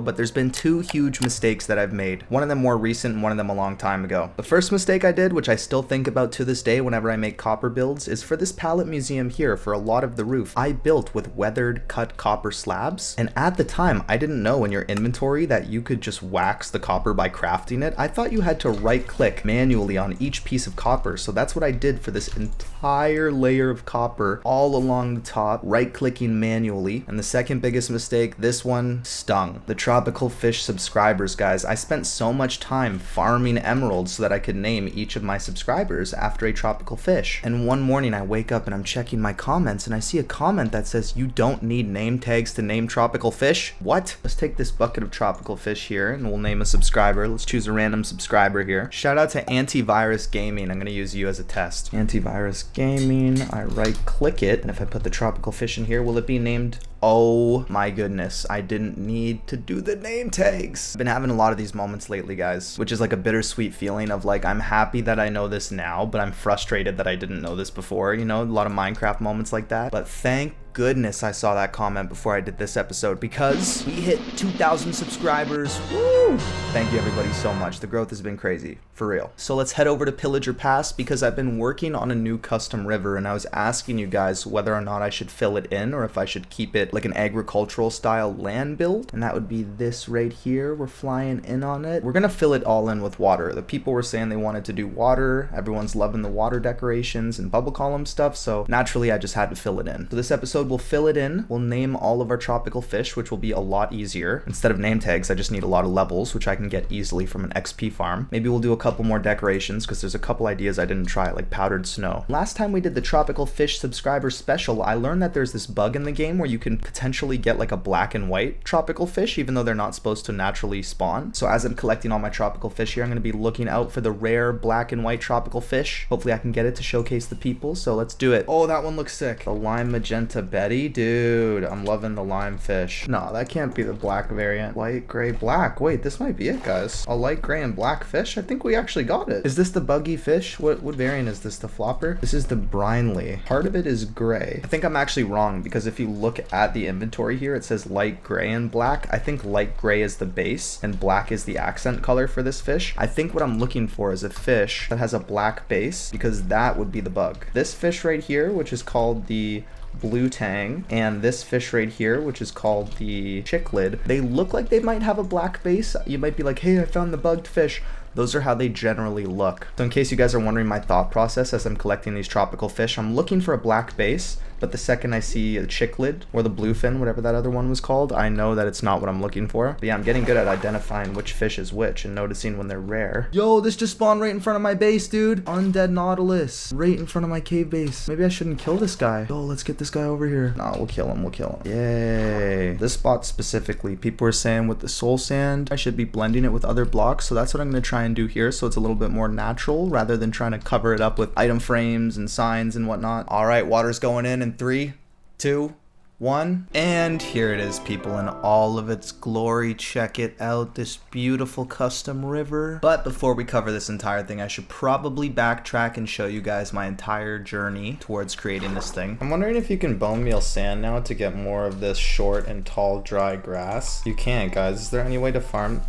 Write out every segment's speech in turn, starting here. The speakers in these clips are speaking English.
But there's been two huge mistakes that I've made. One of them more recent and one of them a long time ago. The first mistake I did, which I still think about to this day whenever I make copper builds, is for this pallet museum here for a lot of the roof. I built with weathered cut copper slabs, and at the time I didn't know in your inventory that you could just wax the copper by crafting it. I thought you had to right click manually on each piece of copper, so that's what I did for this entire layer of copper all along the top, right clicking manually. And the second biggest mistake, this one stung. The tropical fish subscribers, guys. I spent so much time farming emeralds so that I could name each of my subscribers after a tropical fish. And one morning I wake up and I'm checking my comments and I see a comment that says you don't need name tags to name tropical fish. What? Let's take this bucket of tropical fish here and we'll name a subscriber. Let's choose a random subscriber here. Shout out to Antivirus Gaming. I'm gonna use you as a test. Antivirus Gaming. I right click it, and if I put the tropical fish in here, will it be named? Oh my goodness, I didn't need to do the name tags. I've been having a lot of these moments lately, guys, which is like a bittersweet feeling of like, I'm happy that I know this now, but I'm frustrated that I didn't know this before, you know, a lot of Minecraft moments like that. But thank goodness I saw that comment before I did this episode, because we hit 2,000 subscribers. Woo! Thank you everybody so much. The growth has been crazy, for real. So let's head over to Pillager Pass, because I've been working on a new custom river and I was asking you guys whether or not I should fill it in or if I should keep it like an agricultural style land build. And that would be this right here. We're flying in on it. We're gonna fill it all in with water. The people were saying they wanted to do water. Everyone's loving the water decorations and bubble column stuff, so naturally I just had to fill it in. So this episode we'll fill it in. We'll name all of our tropical fish, which will be a lot easier. Instead of name tags, I just need a lot of levels, which I can get easily from an XP farm. Maybe we'll do a couple more decorations because there's a couple ideas I didn't try, like powdered snow. Last time we did the tropical fish subscriber special, I learned that there's this bug in the game where you can potentially get like a black and white tropical fish, even though they're not supposed to naturally spawn. So as I'm collecting all my tropical fish here, I'm going to be looking out for the rare black and white tropical fish. Hopefully I can get it to showcase the people, so let's do it. Oh, that one looks sick. The lime magenta Betty, dude, I'm loving the lime fish. No, that can't be the black variant. Light gray black. Wait, this might be it, guys. A light gray and black fish. I think we actually got it. Is this the buggy fish? What variant is this? The flopper? This is the Brinley. Part of it is gray. I think I'm actually wrong, because if you look at the inventory here, it says light gray and black. I think light gray is the base and black is the accent color for this fish. I think what I'm looking for is a fish that has a black base, because that would be the bug. This fish right here, which is called the blue tang, and this fish right here, which is called the chicklid, they look like they might have a black base. You might be like, hey, I found the bugged fish. Those are how they generally look. So in case you guys are wondering my thought process as I'm collecting these tropical fish, I'm looking for a black base, but the second I see a chicklid or the bluefin, whatever that other one was called, I know that it's not what I'm looking for. But yeah, I'm getting good at identifying which fish is which and noticing when they're rare. Yo, this just spawned right in front of my base, dude. Undead Nautilus, right in front of my cave base. Maybe I shouldn't kill this guy. Yo, let's get this guy over here. Nah, we'll kill him, we'll kill him. Yay. This spot specifically, people were saying with the soul sand, I should be blending it with other blocks, so that's what I'm gonna try and do here, so it's a little bit more natural rather than trying to cover it up with item frames and signs and whatnot. All right, water's going in 3, 2, 1, and here it is, people, in all of its glory. Check it out, this beautiful custom river. But before we cover this entire thing, I should probably backtrack and show you guys my entire journey towards creating this thing. I'm wondering if you can bone meal sand now to get more of this short and tall dry grass. You can't, guys. Is there any way to farm?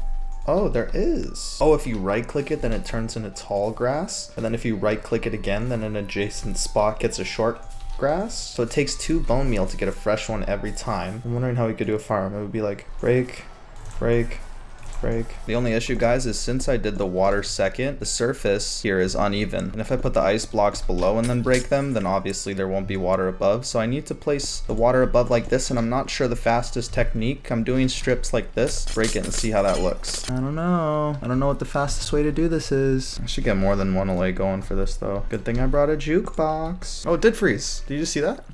Oh, there is. Oh, if you right click it, then it turns into tall grass. And then if you right click it again, then an adjacent spot gets a short grass. So it takes 2 bone meal to get a fresh one every time. I'm wondering how we could do a farm. It would be like break, break, break. The only issue, guys, is since I did the water second, the surface here is uneven. And if I put the ice blocks below and then break them, then obviously there won't be water above. So I need to place the water above like this, and I'm not sure the fastest technique. I'm doing strips like this. Break it and see how that looks. I don't know. I don't know what the fastest way to do this is. I should get more than one allay going for this, though. Good thing I brought a jukebox. Oh, it did freeze. Did you just see that?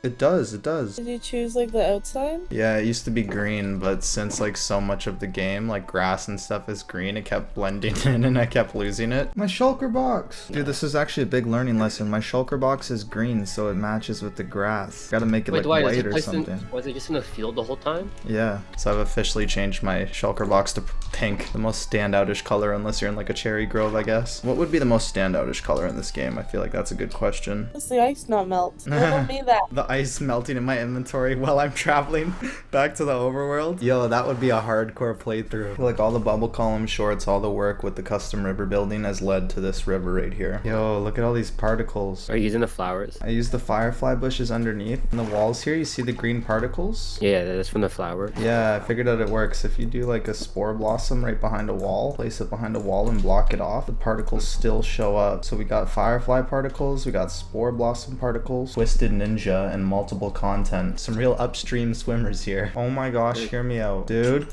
It does, it does. Did you choose like the outside? Yeah, it used to be green, but since like so much of the game, like grass and stuff is green, it kept blending in and I kept losing it. My shulker box! Dude, this is actually a big learning lesson. My shulker box is green, so it matches with the grass. Gotta make it like white or something. Was it just in the field the whole time? Yeah, so I've officially changed my shulker box to pink. The most standoutish color, unless you're in like a cherry grove, I guess. What would be the most standoutish color in this game? I feel like that's a good question. Does the ice not melt? What about me that? The ice melting in my inventory while I'm traveling back to the overworld. Yo, that would be a hardcore playthrough. I feel like all the bubble column shorts, all the work with the custom river building has led to this river right here. Yo, look at all these particles. Are you using the flowers? I used the firefly bushes underneath. In the walls here, you see the green particles? Yeah, that's from the flower. Yeah, I figured out it works. If you do like a spore blossom right behind a wall, place it behind a wall and block it off, the particles still show up. So we got firefly particles, we got spore blossom particles, twisted ninja, and multiple content. Some real upstream swimmers here. Oh my gosh, hear me out. Dude.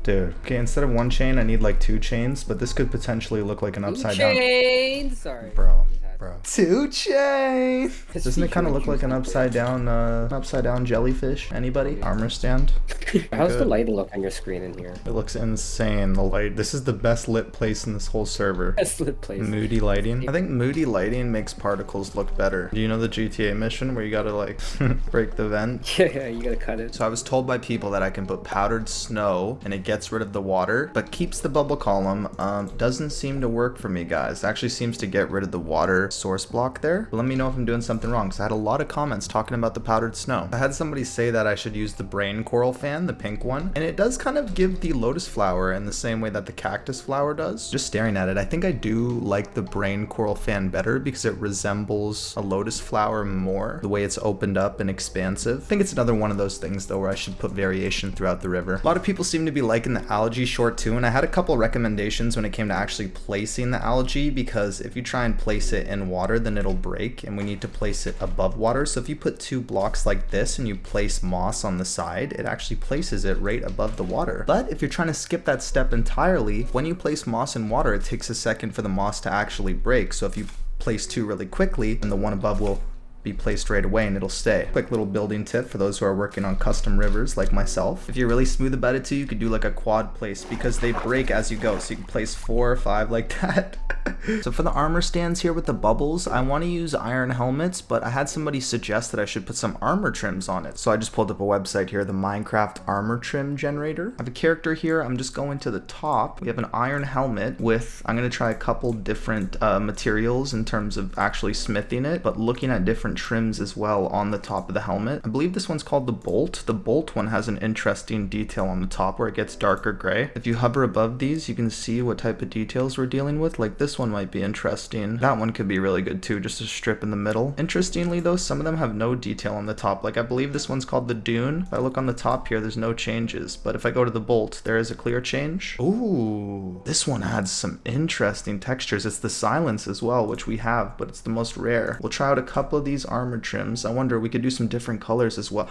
Okay, instead of one chain, I need like 2 chains, but this could potentially look like an upside down. Chains. Sorry. Bro. 2 chains. Doesn't it kind of look like an upside down jellyfish? Anybody? Armor stand? How's the lighting look on your screen in here? It looks insane, the light. This is the best lit place in this whole server. Best lit place. Moody lighting. I think moody lighting makes particles look better. Do you know the GTA mission where you gotta like break the vent? Yeah, you gotta cut it. So I was told by people that I can put powdered snow and it gets rid of the water, but keeps the bubble column. Doesn't seem to work for me, guys. It actually seems to get rid of the water source block there. But let me know if I'm doing something wrong, because I had a lot of comments talking about the powdered snow. I had somebody say that I should use the brain coral fan, the pink one, and it does kind of give the lotus flower in the same way that the cactus flower does. Just staring at it, I think I do like the brain coral fan better because it resembles a lotus flower more, the way it's opened up and expansive. I think it's another one of those things though where I should put variation throughout the river. A lot of people seem to be liking the algae short too, and I had a couple recommendations when it came to actually placing the algae, because if you try and place it in water, then it'll break, and we need to place it above water. So if you put 2 blocks like this and you place moss on the side, it actually places it right above the water. But if you're trying to skip that step entirely, when you place moss in water, it takes a second for the moss to actually break. So if you place 2 really quickly, then the one above will be placed right away and it'll stay. Quick little building tip for those who are working on custom rivers like myself. If you're really smooth about it too, you could do like a quad place, because they break as you go. So you can place 4 or 5 like that. So for the armor stands here with the bubbles, I want to use iron helmets, but I had somebody suggest that I should put some armor trims on it. So I just pulled up a website here, the Minecraft armor trim generator. I have a character here. I'm just going to the top. We have an iron helmet with, I'm going to try a couple different materials in terms of actually smithing it, but looking at different trims as well on the top of the helmet. I believe this one's called the bolt. The bolt one has an interesting detail on the top where it gets darker gray. If you hover above these, you can see what type of details we're dealing with. Like this one might be interesting. That one could be really good too, just a strip in the middle. Interestingly though, some of them have no detail on the top. Like I believe this one's called the dune. If I look on the top here, there's no changes, but if I go to the bolt, there is a clear change. Ooh, this one adds some interesting textures. It's the silence as well, which we have, but it's the most rare. We'll try out a couple of these armor trims. I wonder, we could do some different colors as well.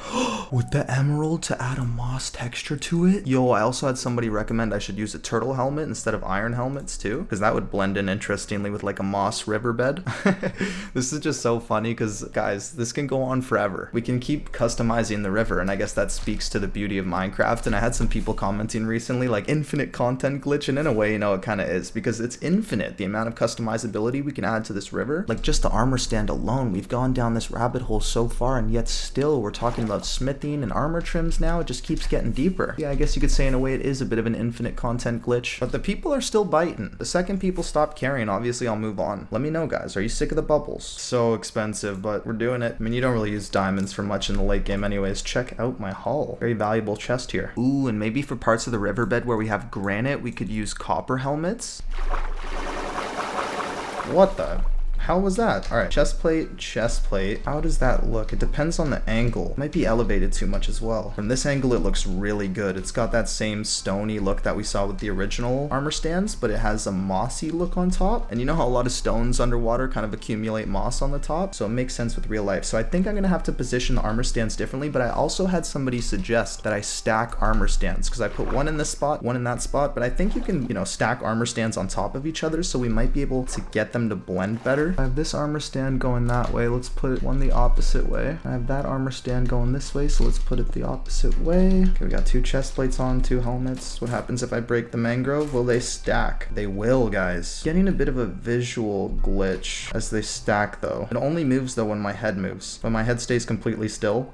With the emerald to add a moss texture to it. Yo, I also had somebody recommend I should use a turtle helmet instead of iron helmets too, because that would blend in interestingly with like a moss riverbed. This is just so funny because guys, this can go on forever. We can keep customizing the river, and I guess that speaks to the beauty of Minecraft. And I had some people commenting recently like infinite content glitch, and in a way, you know, it kind of is, because it's infinite the amount of customizability we can add to this river. Like just the armor stand alone, we've gone down this rabbit hole so far, and yet still we're talking about smithing and armor trims now. It just keeps getting deeper. Yeah, I guess you could say in a way it is a bit of an infinite content glitch, but the people are still biting. The second people stop caring, obviously I'll move on. Let me know, guys, are you sick of the bubbles? So expensive, but we're doing it. I mean, you don't really use diamonds for much in the late game anyways. Check out my haul. Very valuable chest here. Ooh, and maybe for parts of the riverbed where we have granite, we could use copper helmets. What the hell was that? All right, chest plate. How does that look? It depends on the angle. It might be elevated too much as well. From this angle, it looks really good. It's got that same stony look that we saw with the original armor stands, but it has a mossy look on top. And you know how a lot of stones underwater kind of accumulate moss on the top? So it makes sense with real life. So I think I'm gonna have to position the armor stands differently, but I also had somebody suggest that I stack armor stands, because I put one in this spot, one in that spot, but I think you can, you know, stack armor stands on top of each other, so we might be able to get them to blend better. I have this armor stand going that way. Let's put one the opposite way. I have that armor stand going this way, so let's put it the opposite way. Okay, we got 2 chest plates on, 2 helmets. What happens if I break the mangrove? Will they stack? They will, guys. Getting a bit of a visual glitch as they stack though. It only moves though when my head moves. When my head stays completely still,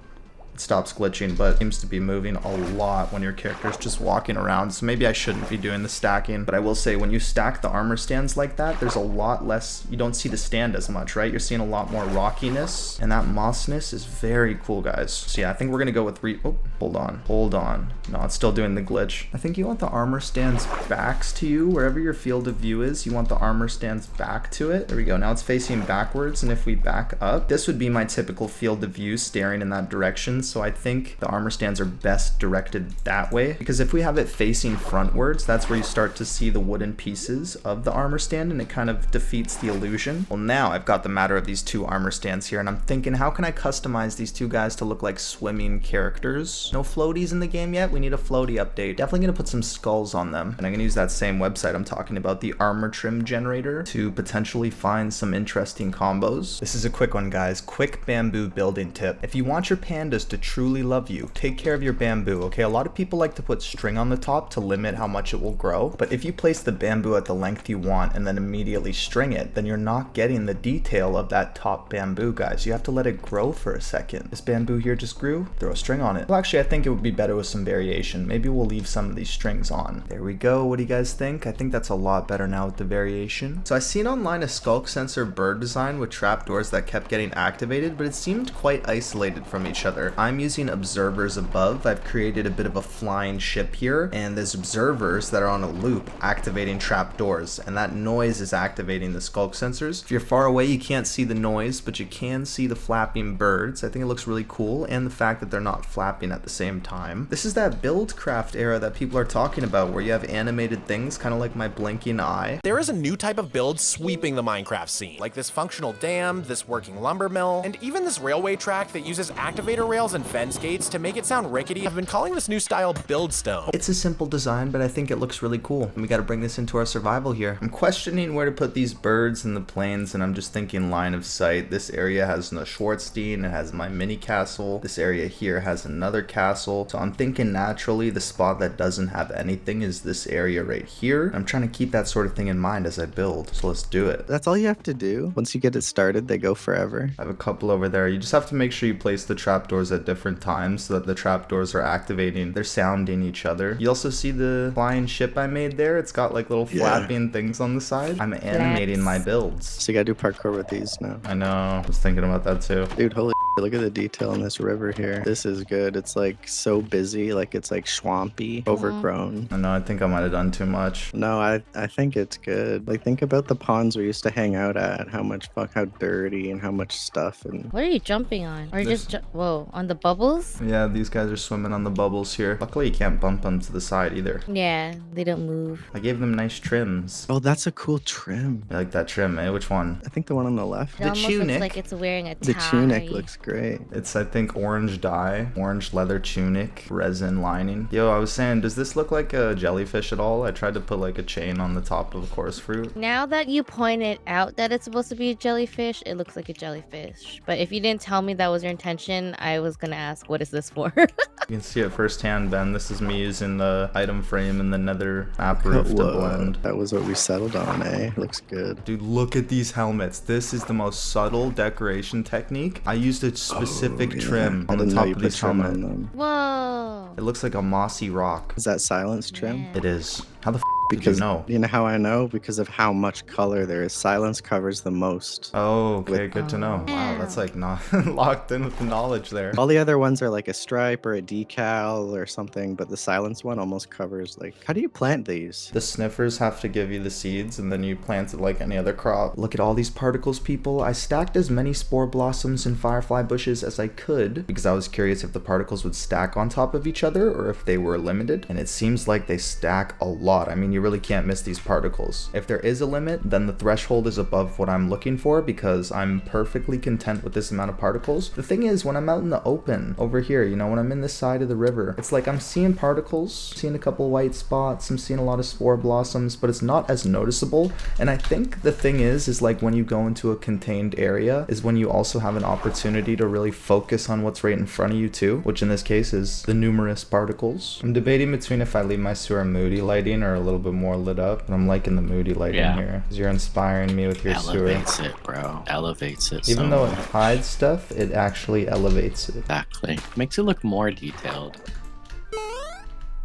it stops glitching, but it seems to be moving a lot when your character's just walking around. So maybe I shouldn't be doing the stacking, but I will say when you stack the armor stands like that, there's a lot less, you don't see the stand as much, right? You're seeing a lot more rockiness, and that mossness is very cool, guys. So yeah, I think we're gonna go with oh, hold on. No, it's still doing the glitch. I think you want the armor stands backs to you, wherever your field of view is, you want the armor stands back to it. There we go, now it's facing backwards, and if we back up, this would be my typical field of view staring in that direction. So I think the armor stands are best directed that way, because if we have it facing frontwards, that's where you start to see the wooden pieces of the armor stand, and it kind of defeats the illusion. Well, now I've got the matter of these two armor stands here, and I'm thinking, how can I customize these two guys to look like swimming characters? No floaties in the game yet? We need a floaty update. Definitely gonna put some skulls on them, and I'm gonna use that same website I'm talking about, the armor trim generator, to potentially find some interesting combos. This is a quick one, guys. Quick bamboo building tip. If you want your pandas to truly love you, take care of your bamboo, okay? A lot of people like to put string on the top to limit how much it will grow, but if you place the bamboo at the length you want and then immediately string it, then you're not getting the detail of that top bamboo, guys. You have to let it grow for a second. This bamboo here just grew, throw a string on it. Well, actually, I think it would be better with some variation. Maybe we'll leave some of these strings on. There we go. What do you guys think? I think that's a lot better now with the variation. So I seen online a Sculk sensor bird design with trapdoors that kept getting activated, but it seemed quite isolated from each other. I'm using observers above. I've created a bit of a flying ship here, and there's observers that are on a loop activating trapdoors, and that noise is activating the Sculk sensors. If you're far away, you can't see the noise, but you can see the flapping birds. I think it looks really cool, and the fact that they're not flapping at the same time. This is that buildcraft era that people are talking about, where you have animated things, kind of like my blinking eye. There is a new type of build sweeping the Minecraft scene, like this functional dam, this working lumber mill, and even this railway track that uses activator rails and fence gates to make it sound rickety. I've been calling this new style buildstone. It's a simple design, but I think it looks really cool, and we got to bring this into our survival here. I'm questioning where to put these birds in the plains, and I'm just thinking line of sight. This area has the Schwarzstein, it has my mini castle. This area here has another castle. So I'm thinking naturally the spot that doesn't have anything is this area right here. I'm trying to keep that sort of thing in mind as I build. So let's do it. That's all you have to do. Once you get it started, they go forever. I have a couple over there. You just have to make sure you place the trapdoors at different times so that the trapdoors are activating. They're sounding each other. You also see the flying ship I made there. It's got like little flapping things on the side. I'm animating my builds. So you gotta do parkour with these now. I know. I was thinking about that too. Dude, holy look at the detail in this river here. This is good. It's like so busy, like it's like swampy, overgrown. I know, I think I might have done too much. No, I think it's good. Like think about the ponds we used to hang out at, how dirty and how much stuff. And what are you jumping on? Or just whoa, on the bubbles? Yeah, these guys are swimming on the bubbles here. Luckily you can't bump them to the side either. Yeah, they don't move. I gave them nice trims. oh, that's a cool trim. I like that trim, eh? Which one? I think the one on the left. It almost looks like it's wearing a tie. The tunic looks great. It's, I think, orange dye, orange leather tunic, resin lining. Yo, I was saying, does this look like a jellyfish at all? I tried to put like a chain on the top of a course fruit. Now that you pointed out that it's supposed to be a jellyfish, it looks like a jellyfish. But if you didn't tell me that was your intention, I was gonna ask, what is this for? You can see it firsthand, Ben. This is me using the item frame and the nether map roof to blend. That was what we settled on, eh? Looks good. Dude, look at these helmets. This is the most subtle decoration technique. I used a specific trim on the top of this helmet. Whoa. It looks like a mossy rock. Is that silence trim? Yeah. It is. How the Because did you know? You know how I know? Because of how much color there is. Silence covers the most. Oh, okay, good to know. Wow, that's like not locked in with the knowledge there. All the other ones are like a stripe or a decal or something, but the silence one almost covers like, how do you plant these? The sniffers have to give you the seeds and then you plant it like any other crop. Look at all these particles, people. I stacked as many spore blossoms and firefly bushes as I could because I was curious if the particles would stack on top of each other or if they were limited. And it seems like they stack a lot. I mean, you really can't miss these particles. If there is a limit, then the threshold is above what I'm looking for because I'm perfectly content with this amount of particles. The thing is, when I'm out in the open over here, you know, when I'm in this side of the river, it's like I'm seeing particles, seeing a couple white spots, I'm seeing a lot of spore blossoms, but it's not as noticeable. And I think the thing is like when you go into a contained area is when you also have an opportunity to really focus on what's right in front of you too, which in this case is the numerous particles. I'm debating between if I leave my sewer moody lighting or a little bit bit more lit up. And I'm liking the moody lighting Yeah. here. 'Cause you're inspiring me with your sewer. Elevates it, bro. Elevates it. Even so though it much. hides stuff, it actually elevates it. Exactly. Makes it look more detailed.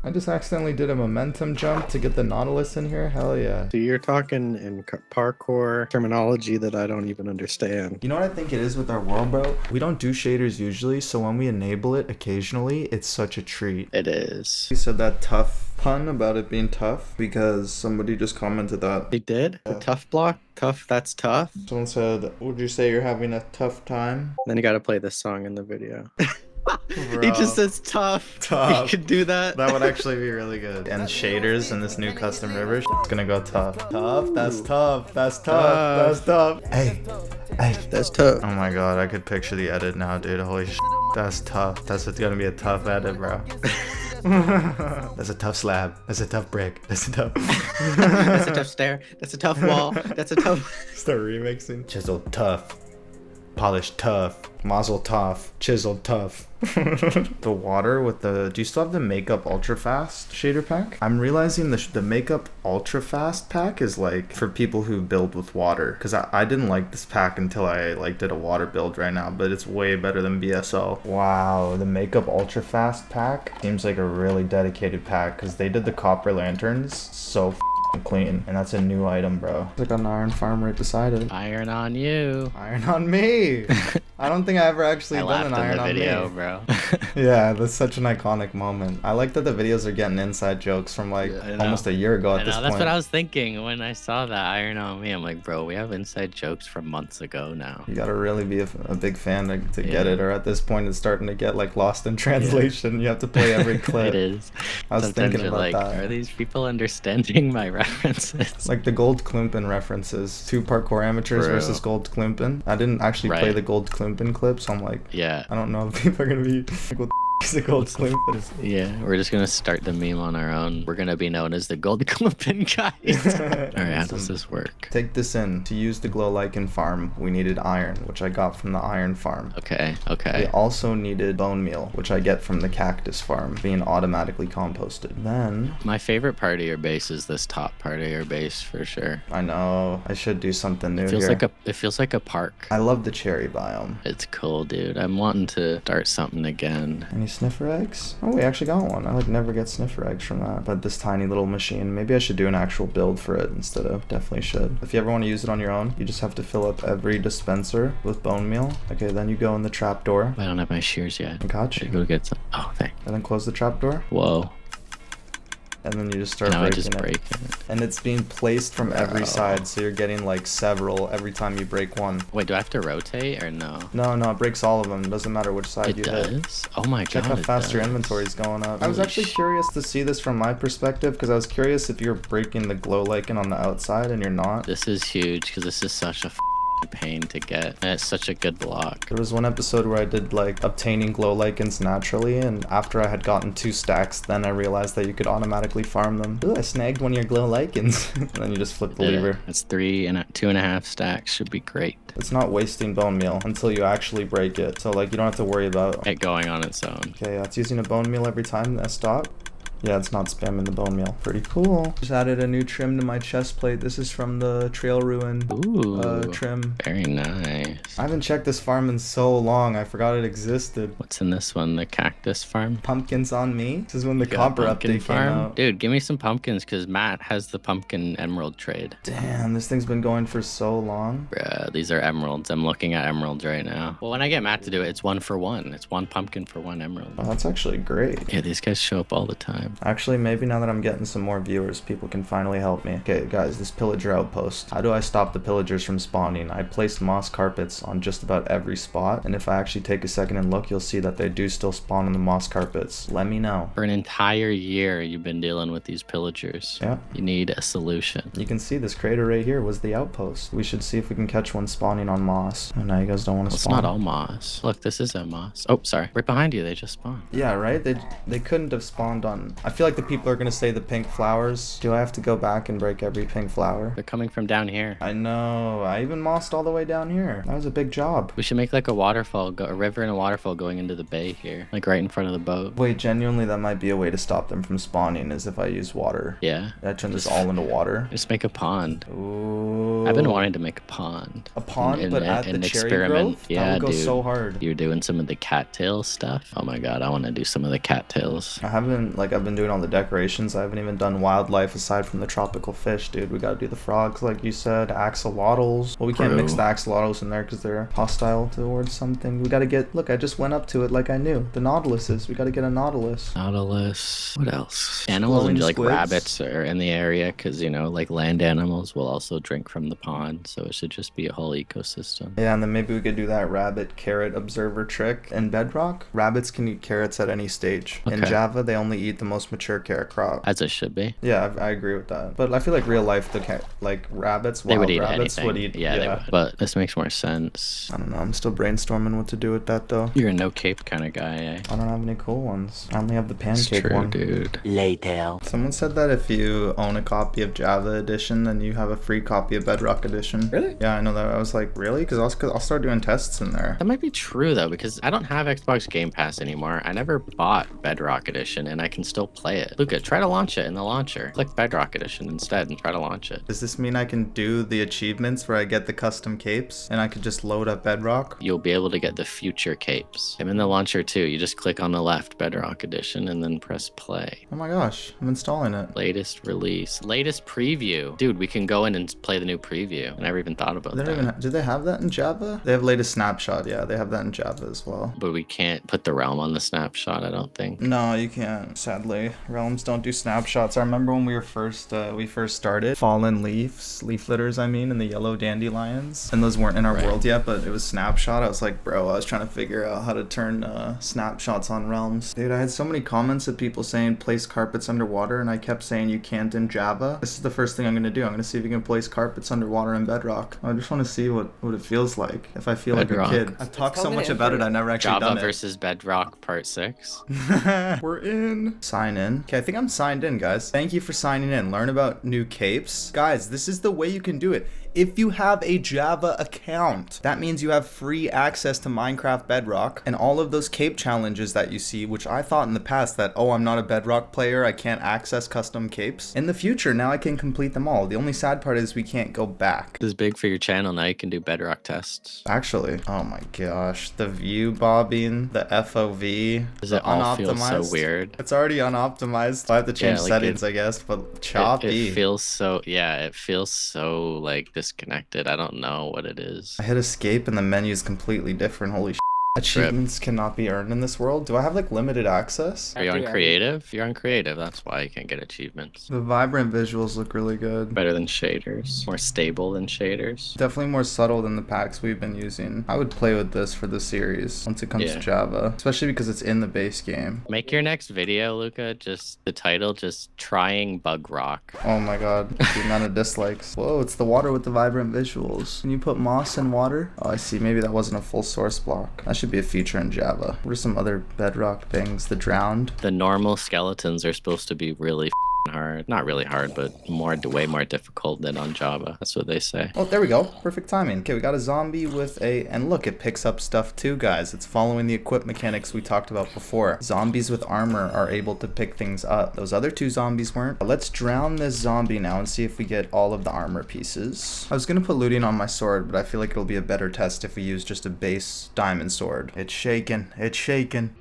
I just accidentally did a momentum jump to get the Nautilus in here. Hell yeah. So you're talking in parkour terminology that I don't even understand. You know what I think it is with our world, bro? We don't do shaders usually, so when we enable it occasionally, it's such a treat. It is. You said that tough pun about it being tough because somebody just commented that. They did? The tough block? Tough, that's tough? Someone said, would you say you're having a tough time? Then you gotta play this song in the video. Bro. He just says tough. Tough. You could do that. That would actually be really good. And shaders in this new custom river, it's gonna go tough. Tough? That's tough. That's tough. That's tough. Hey. Hey. That's tough. Oh my god, I could picture the edit now, dude. Holy sh**. That's tough. That's gonna be a tough edit, bro. That's a tough slab. That's a tough brick. That's a tough. That's a tough stair. That's a tough wall. That's a tough. Start remixing. Chiseled tough. Polished tough. Mazel tough. Chiseled tough. The water with the... Do you still have the makeup ultra fast shader pack? I'm realizing the makeup ultra fast pack is like for people who build with water. Because I didn't like this pack until I like did a water build right now. But it's way better than BSO. Wow. The makeup ultra fast pack seems like a really dedicated pack. Because they did the copper lanterns so clean, and that's a new item, bro. Like an iron farm right beside it. Iron on you. Iron on me. I don't think I ever actually I done laughed an in iron the on video, me. bro. Yeah, that's such an iconic moment. I like that the videos are getting inside jokes from like I know. almost a year ago at I this know, point. that's what I was thinking when I saw that iron on me. I'm like, bro, we have inside jokes from months ago now. You gotta really be a big fan to get Yeah. it, or at this point it's starting to get like lost in translation. You have to play every clip. It is. I was Sometimes thinking you're about like, that. are these people understanding my references? Like the Gold Klumpen references, two parkour amateurs Bro. versus Gold Klumpen. I didn't actually play Right. the Gold Klumpen clip, so I'm like, Yeah. I don't know if people are gonna be like, what the is the Gold Klumpen? Yeah, we're just gonna start the meme on our own. We're gonna be known as the Gold Clumpin guys. Alright, how does this work? Take this in. To use the glow lichen farm, we needed iron, which I got from the iron farm. Okay, We okay. also needed bone meal, which I get from the cactus farm, being automatically composted. Then, My favorite part of your base is this top part of your base for sure. I know, I should do something new It feels here. like a park. I love the cherry biome. It's cool, dude. I'm wanting to start something again. Any sniffer eggs? Oh, we actually got one. I like never get sniffer eggs from that. But this tiny little machine, maybe I should do an actual build for it instead of, definitely should. If you ever want to use it on your own, you just have to fill up every dispenser with bone meal. Okay, then you go in the trapdoor. I don't have my shears yet. I got Should you. go get some. Oh, thanks. And then close the trapdoor. Whoa. And then you just start Now I breaking just it. break it. And it's being placed from every Bro. side, so you're getting like several every time you break one. Wait, do I have to rotate or no? No, it breaks all of them. It doesn't matter which side It you hit. does? Oh my Check god. how it fast your does. inventory is going up. I was Holy actually sh- curious to see this from my perspective because I was curious if you're breaking the glow lichen on the outside and you're not. This is huge because this is such a pain to get. And it's such a good block. There was one episode where I did like obtaining glow lichens naturally, and after I had gotten 2 stacks, then I realized that you could automatically farm them. Ooh, I snagged one of your glow lichens. And then you just flip the lever. It's 2.5 stacks. Should be great. It's not wasting bone meal until you actually break it. So like you don't have to worry about. It going on its own. Okay, it's using a bone meal every time. That stop. Yeah, it's not spamming the bone meal. Pretty cool. Just added a new trim to my chest plate. This is from the Trail Ruin Ooh. trim. Very nice. I haven't checked this farm in so long. I forgot it existed. What's in this one? The cactus farm? Pumpkins on me. This is when the You got copper pumpkin update came out. Dude, give me some pumpkins because Matt has the pumpkin emerald trade. Damn, this thing's been going for so long. Bruh, these are emeralds. I'm looking at emeralds right now. Well, when I get Matt to do it, it's 1 for 1. It's 1 pumpkin for 1 emerald. Oh, that's actually great. Yeah, these guys show up all the time. Actually, maybe now that I'm getting some more viewers, people can finally help me. Okay, guys, this pillager outpost. How do I stop the pillagers from spawning? I placed moss carpets on just about every spot, and if I actually take a second and look, you'll see that they do still spawn on the moss carpets. Let me know. For an entire year, you've been dealing with these pillagers. Yeah. You need a solution. You can see this crater right here was the outpost. We should see if we can catch one spawning on moss. Oh, now you guys don't want to It's spawn. not all moss. Look, this is a moss. Oh, sorry. Right behind you, they just spawned. Yeah, right? They couldn't have spawned on I feel like the people are gonna say the pink flowers. Do I have to go back and break every pink flower? They're coming from down here. I know. I even mossed all the way down here. That was a big job. We should make like a waterfall, a river and a waterfall going into the bay here, like right in front of the boat. Wait, genuinely, that might be a way to stop them from spawning, is if I use water. Yeah. I turn this all into water. Just make a pond. Ooh. I've been wanting to make a pond. A pond, but at the cherry grove? Yeah, that would go dude. so hard. You're doing some of the cattail stuff. Oh my god, I want to do some of the cattails. I've been doing all the decorations. I haven't even done wildlife aside from the tropical fish, dude. We gotta do the frogs, like you said, axolotls. Well, we can't mix the axolotls in there because they're hostile towards something. We gotta get, look, I just went up to it like I knew. The nautiluses. We gotta get a nautilus. Nautilus. What else? Animals and like squids. rabbits are in the area because, you know, like land animals will also drink from the pond. So it should just be a whole ecosystem. Yeah, and then maybe we could do that rabbit carrot observer trick in Bedrock. Rabbits can eat carrots at any stage. In Okay. Java, they only eat the most mature carrot crop. As it should be. Yeah, I agree with that. But I feel like real life, like rabbits, They wild would eat rabbits anything. would eat. Yeah, they would. But this makes more sense. I don't know. I'm still brainstorming what to do with that though. You're a no cape kind of guy, eh? I don't have any cool ones. I only have the It's pancake true, one. dude. Someone said that if you own a copy of Java Edition, then you have a free copy of Bedrock Edition. Really? Yeah, I know that. I was like, really? Because I'll start doing tests in there. That might be true though, because I don't have Xbox Game Pass anymore. I never bought Bedrock Edition, and I can still play it. Luca, try to launch it in the launcher. Click Bedrock Edition instead and try to launch it. Does this mean I can do the achievements where I get the custom capes and I could just load up Bedrock? You'll be able to get the future capes. I'm in the launcher too. You just click on the left, Bedrock Edition, and then press play. Oh my gosh, I'm installing it. Latest release, latest preview. Dude, we can go in and play the new preview. I never even thought about that. Do they have that in Java? They have latest snapshot. Yeah, they have that in Java as well. But we can't put the realm on the snapshot, I don't think. No, you can't. Sadly, realms don't do snapshots. I remember when we first started, fallen leaf litters. I mean, and the yellow dandelions, and those weren't in our world yet, but it was snapshot. I was like, bro, I was trying to figure out how to turn snapshots on realms. Dude, I had so many comments of people saying place carpets underwater, and I kept saying you can't in Java. This is the first thing I'm gonna do. I'm gonna see if you can place carpets underwater in Bedrock. I just want to see what it feels like if I feel Bedrock. like a kid. I've talked so much about it. I never actually Java done it. versus Bedrock Part 6. We're in. Sign in. Okay, I think I'm signed in, guys. Thank you for signing in. Learn about new capes. Guys, this is the way you can do it. If you have a Java account, that means you have free access to Minecraft Bedrock and all of those cape challenges that you see, which I thought in the past that, oh, I'm not a Bedrock player, I can't access custom capes. In the future, now I can complete them all. The only sad part is we can't go back. This is big for your channel. Now you can do Bedrock tests. Actually, oh my gosh, the view bobbing, the FOV, Does the it all feel so unoptimized. weird? It's already unoptimized. I have to change like settings, I guess, but choppy. It feels so, yeah, it feels so like disconnected. I don't know what it is. I hit escape and the menu is completely different. Holy shit. Achievements cannot be earned in this world. Do I have like limited access? Are you on creative? You're on creative. That's why you can't get achievements. The vibrant visuals look really good. Better than shaders. More stable than shaders. Definitely more subtle than the packs we've been using. I would play with this for the series once it comes to Java, especially because it's in the base game. Make your next video, Luca, just the title, just trying BUGROCK. Oh my god, the amount of dislikes. Whoa, it's the water with the vibrant visuals. Can you put moss in water? Oh, I see. Maybe that wasn't a full source block. That should be a feature in Java. What are some other Bedrock things? The drowned? The normal skeletons are supposed to be really hard. Not really hard, but way more difficult than on Java. That's what they say. Oh, there we go. Perfect timing. Okay, we got a zombie with and look, it picks up stuff too, guys. It's following the equip mechanics we talked about before. Zombies with armor are able to pick things up. Those other two zombies weren't. Let's drown this zombie now and see if we get all of the armor pieces. I was gonna put looting on my sword, but I feel like it'll be a better test if we use just a base diamond sword. It's shaking. It's shaking.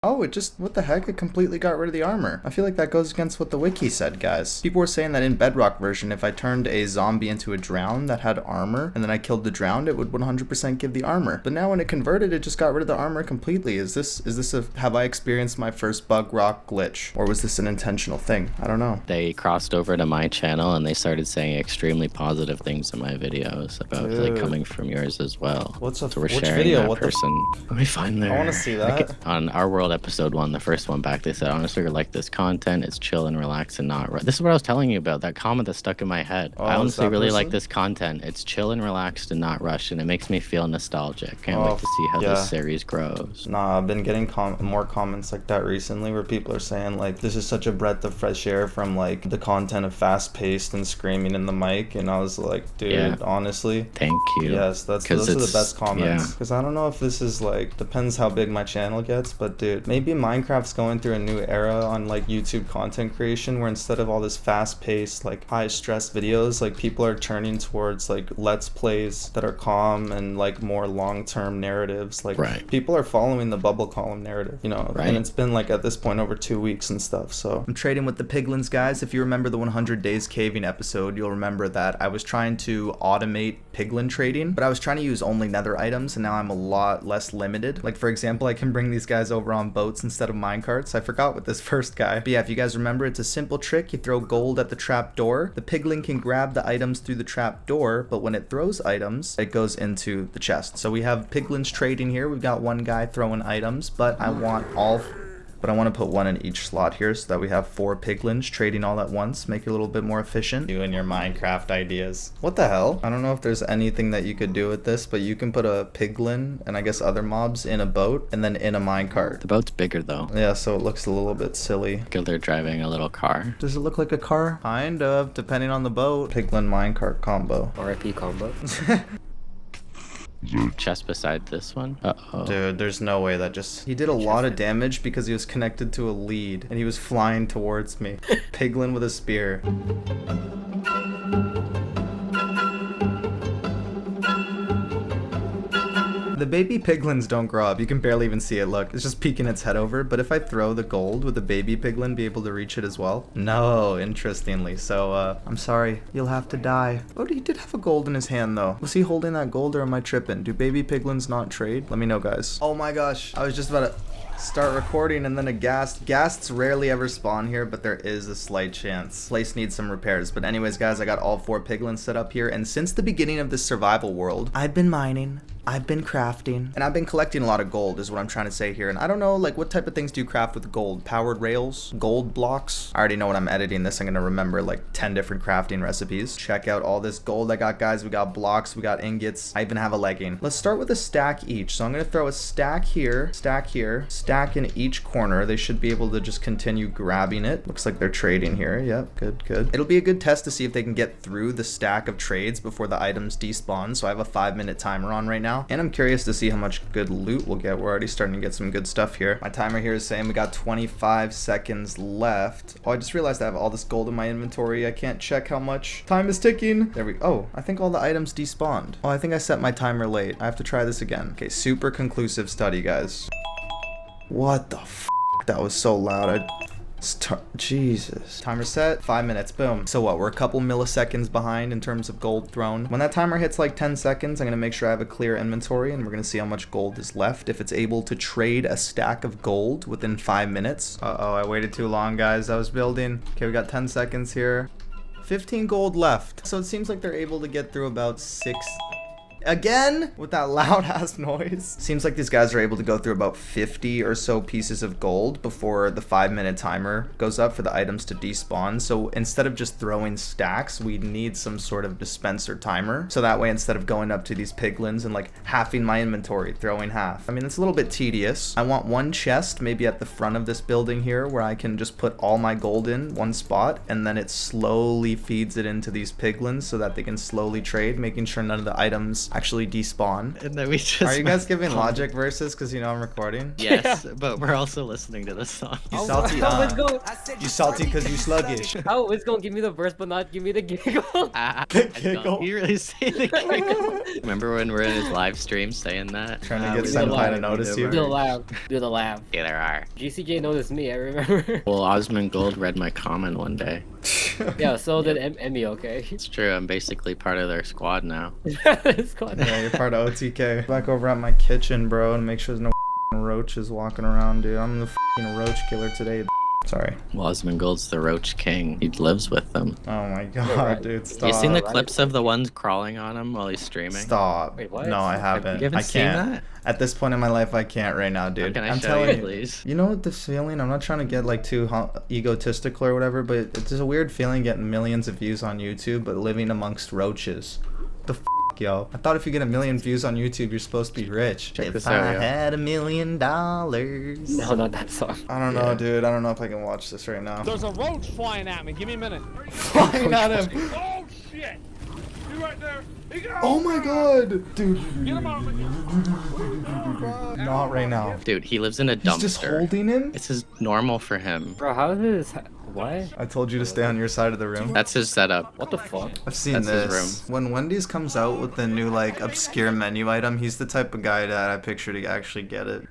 Oh, what the heck? It completely got rid of the armor. I feel like that goes against what the wiki said, guys. People were saying that in Bedrock version, if I turned a zombie into a drowned that had armor, and then I killed the drowned, it would 100% give the armor. But now when it converted, it just got rid of the armor completely. Have I experienced my first BUGROCK glitch? Or was this an intentional thing? I don't know. They crossed over to my channel and they started saying extremely positive things in my videos about like coming from yours as well. What's a so we're which sharing video? that What person. Let me find there. I want to see that. On our world episode 1, the first one back. They said, honestly, you like this content. It's chill and relax and not rush. This is what I was telling you about, that comment that stuck in my head. Oh, I is honestly that really person? like this content. It's chill and relaxed and not rushed, and it makes me feel nostalgic. Can't Oh, wait to see how yeah. this series grows. Nah, I've been getting more comments like that recently where people are saying like this is such a breath of fresh air from like the content of fast paced and screaming in the mic, and I was like, dude, Yeah. honestly, Thank you. yes, those are the best comments. Because I don't know if this is like, depends how big my channel gets, but dude, maybe Minecraft's going through a new era on like YouTube content creation where instead of all this fast paced like high stress videos, like people are turning towards like let's plays that are calm and like more long term narratives. Like Right. people are following the bubble column narrative, you know, Right. and it's been like at this point over 2 weeks and stuff. So I'm trading with the piglins, guys. If you remember the 100 days caving episode, you'll remember that I was trying to automate piglin trading, but I was trying to use only nether items, and now I'm a lot less limited. Like for example, I can bring these guys over on boats instead of minecarts. I forgot with this first guy, but yeah, if you guys remember, it's a simple trick. You throw gold at the trap door. The piglin can grab the items through the trap door, but when it throws items, it goes into the chest. So we have piglins trading here. We've got one guy throwing items, but I want to put one in each slot here so that we have 4 piglins trading all at once, make it a little bit more efficient. You and your Minecraft ideas. What the hell? I don't know if there's anything that you could do with this, but you can put a piglin and I guess other mobs in a boat and then in a minecart. The boat's bigger, though. Yeah, so it looks a little bit silly. Like they're driving a little car. Does it look like a car? Kind of, depending on the boat. Piglin minecart combo. RIP combo. Chest beside this one. Uh-oh. Dude, there's no way that just... He did a lot of damage because he was connected to a lead and he was flying towards me. Piglin with a spear. The baby piglins don't grow up. You can barely even see it. Look, it's just peeking its head over. But if I throw the gold, would the baby piglin be able to reach it as well? No, interestingly. So, I'm sorry. You'll have to die. Oh, he did have a gold in his hand, though. Was he holding that gold or am I tripping? Do baby piglins not trade? Let me know, guys. Oh my gosh. I was just about to start recording and then a ghast. Ghasts rarely ever spawn here, but there is a slight chance. Place needs some repairs. But anyways, guys, I got all 4 piglins set up here. And since the beginning of this survival world, I've been mining. I've been crafting, and I've been collecting a lot of gold is what I'm trying to say here. And I don't know, like, what type of things do you craft with gold? Powered rails? Gold blocks? I already know when I'm editing this, I'm gonna remember like 10 different crafting recipes. Check out all this gold I got, guys. We got blocks, we got ingots. I even have a legging. Let's start with a stack each. So I'm gonna throw a stack here, stack in each corner. They should be able to just continue grabbing it. Looks like they're trading here. Yep, good, good. It'll be a good test to see if they can get through the stack of trades before the items despawn. So I have a 5-minute timer on right now. And I'm curious to see how much good loot we'll get. We're already starting to get some good stuff here. My timer here is saying we got 25 seconds left. Oh, I just realized I have all this gold in my inventory. I can't check how much. Time is ticking. There we go. Oh, I think all the items despawned. Oh, I think I set my timer late. I have to try this again. Okay, super conclusive study, guys. What the f***? That was so loud. Jesus. Timer set, 5 minutes, boom. So what, we're a couple milliseconds behind in terms of gold thrown. When that timer hits like 10 seconds, I'm gonna make sure I have a clear inventory and we're gonna see how much gold is left. If it's able to trade a stack of gold within 5 minutes. Uh-oh, I waited too long, guys. I was building. Okay, we got 10 seconds here. 15 gold left. So it seems like they're able to get through about 6... Again, with that loud ass noise. Seems like these guys are able to go through about 50 or so pieces of gold before the 5-minute timer goes up for the items to despawn. So instead of just throwing stacks, we need some sort of dispenser timer. So that way, instead of going up to these piglins and like halving my inventory, throwing half. I mean, it's a little bit tedious. I want one chest maybe at the front of this building here where I can just put all my gold in one spot and then it slowly feeds it into these piglins so that they can slowly trade, making sure none of the items actually despawn. And then we just... Are you guys giving logic verses because you know I'm recording? Yes, but we're also listening to the song. You salty, Let's go. You salty because you sluggish. Oh, it's gonna give me the verse, but not give me the giggle. The giggle. You really say the giggle? Remember when we're in his live stream saying that? Trying to get we Senpai live. to notice you. Do the laugh. Do the laugh. Yeah, there are. GCJ noticed me, I remember. Well, Osmond Gold read my comment one day. Yeah, so did Emmy, okay? It's true, I'm basically part of their squad now. It's called... Yeah, you're part of OTK. Back over at my kitchen, bro, and make sure there's no roaches walking around, dude. I'm the roach killer today. Sorry. Well, Asmongold's the Roach King. He lives with them. Oh my god, right. dude, stop. You seen the right. clips of the ones crawling on him while he's streaming? Stop. Wait, what? No, I haven't. You haven't I seen can't. that? At this point in my life, I can't right now, dude. Can I I'm show telling you, you. please? You know what this feeling? I'm not trying to get like too egotistical or whatever, but it's just a weird feeling getting millions of views on YouTube, but living amongst roaches. The yo. I thought if you get 1 million views on YouTube, you're supposed to be rich. Check If this I out, yo. had $1 million. No, not that song. I don't know, Yeah. dude. I don't know if I can watch this right now. There's a roach flying at me. Give me a minute. Flying at him. Oh shit! You right there? He got Oh my god, dude. Get him out of Not right now. Dude, he lives in a dumpster. He's just holding him. This is normal for him. Bro, how is this? What? I told you to stay on your side of the room. That's his setup. What the fuck? I've seen That's his this. When Wendy's comes out with the new like obscure menu item, he's the type of guy that I picture to actually get it.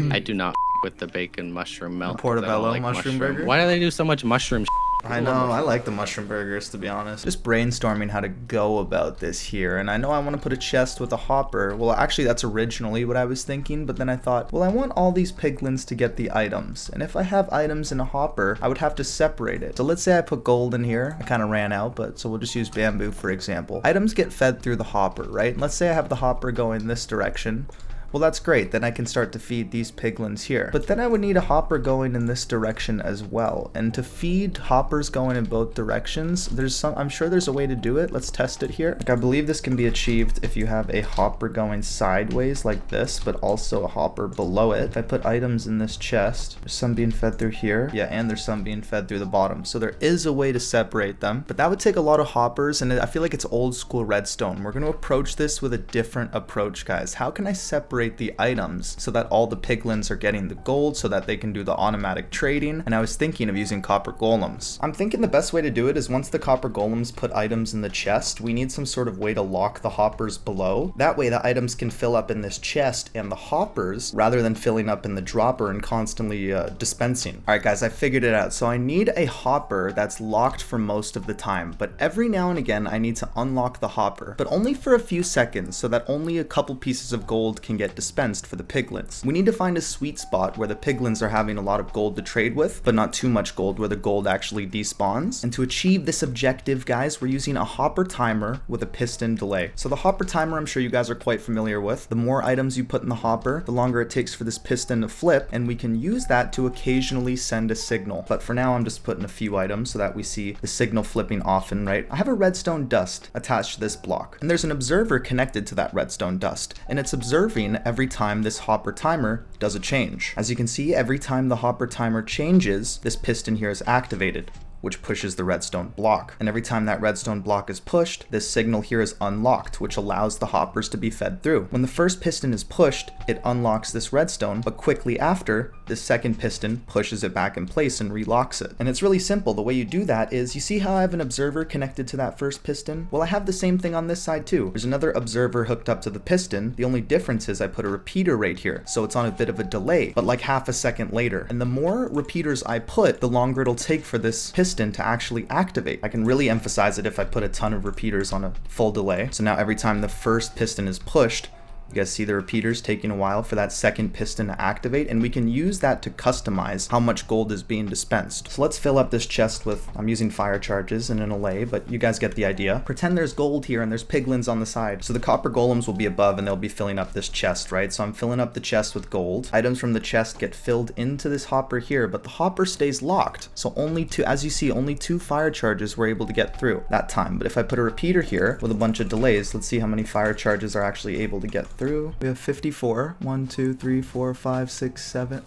I do not with the bacon mushroom melt. Portobello I don't mushroom burger? Why do they do so much mushroom? I know, I like the mushroom burgers, to be honest. Just brainstorming how to go about this here, and I know I want to put a chest with a hopper. Well, actually, that's originally what I was thinking, but then I thought, well, I want all these piglins to get the items, and if I have items in a hopper, I would have to separate it. So let's say I put gold in here. I kind of ran out, but so we'll just use bamboo, for example. Items get fed through the hopper, right? Let's say I have the hopper going this direction. Well, that's great. Then I can start to feed these piglins here. But then I would need a hopper going in this direction as well. And to feed hoppers going in both directions, I'm sure there's a way to do it. Let's test it here. Like, I believe this can be achieved if you have a hopper going sideways like this, but also a hopper below it. If I put items in this chest, there's some being fed through here. Yeah, and there's some being fed through the bottom. So there is a way to separate them, but that would take a lot of hoppers, and I feel like it's old school redstone. We're going to approach this with a different approach, guys. How can I separate the items so that all the piglins are getting the gold so that they can do the automatic trading? And I was thinking of using copper golems. I'm thinking the best way to do it is once the copper golems put items in the chest, we need some sort of way to lock the hoppers below. That way the items can fill up in this chest and the hoppers rather than filling up in the dropper and constantly dispensing. All right, guys, I figured it out. So I need a hopper that's locked for most of the time, but every now and again I need to unlock the hopper, but only for a few seconds so that only a couple pieces of gold can get dispensed for the piglins. We need to find a sweet spot where the piglins are having a lot of gold to trade with, but not too much gold where the gold actually despawns. And to achieve this objective, guys, we're using a hopper timer with a piston delay. So the hopper timer, I'm sure you guys are quite familiar with. The more items you put in the hopper, the longer it takes for this piston to flip, and we can use that to occasionally send a signal. But for now, I'm just putting a few items so that we see the signal flipping often, right? I have a redstone dust attached to this block, and there's an observer connected to that redstone dust, and it's observing every time this hopper timer does a change. As you can see, every time the hopper timer changes, this piston here is activated, which pushes the redstone block. And every time that redstone block is pushed, this signal here is unlocked, which allows the hoppers to be fed through. When the first piston is pushed, it unlocks this redstone, but quickly after, the second piston pushes it back in place and relocks it. And it's really simple. The way you do that is, you see how I have an observer connected to that first piston? Well, I have the same thing on this side too. There's another observer hooked up to the piston. The only difference is I put a repeater right here, so it's on a bit of a delay, but like half a second later. And the more repeaters I put, the longer it'll take for this piston to actually activate. I can really emphasize it if I put a ton of repeaters on a full delay. So now every time the first piston is pushed, you guys see the repeaters taking a while for that second piston to activate, and we can use that to customize how much gold is being dispensed. So let's fill up this chest with, I'm using fire charges and an allay, but you guys get the idea. Pretend there's gold here and there's piglins on the side. So the copper golems will be above and they'll be filling up this chest, right? So I'm filling up the chest with gold. Items from the chest get filled into this hopper here, but the hopper stays locked. So only two, as you see, only 2 fire charges were able to get through that time. But if I put a repeater here with a bunch of delays, let's see how many fire charges are actually able to get through. We have 54. 1, 2, 3, 4, 5, 6, 7.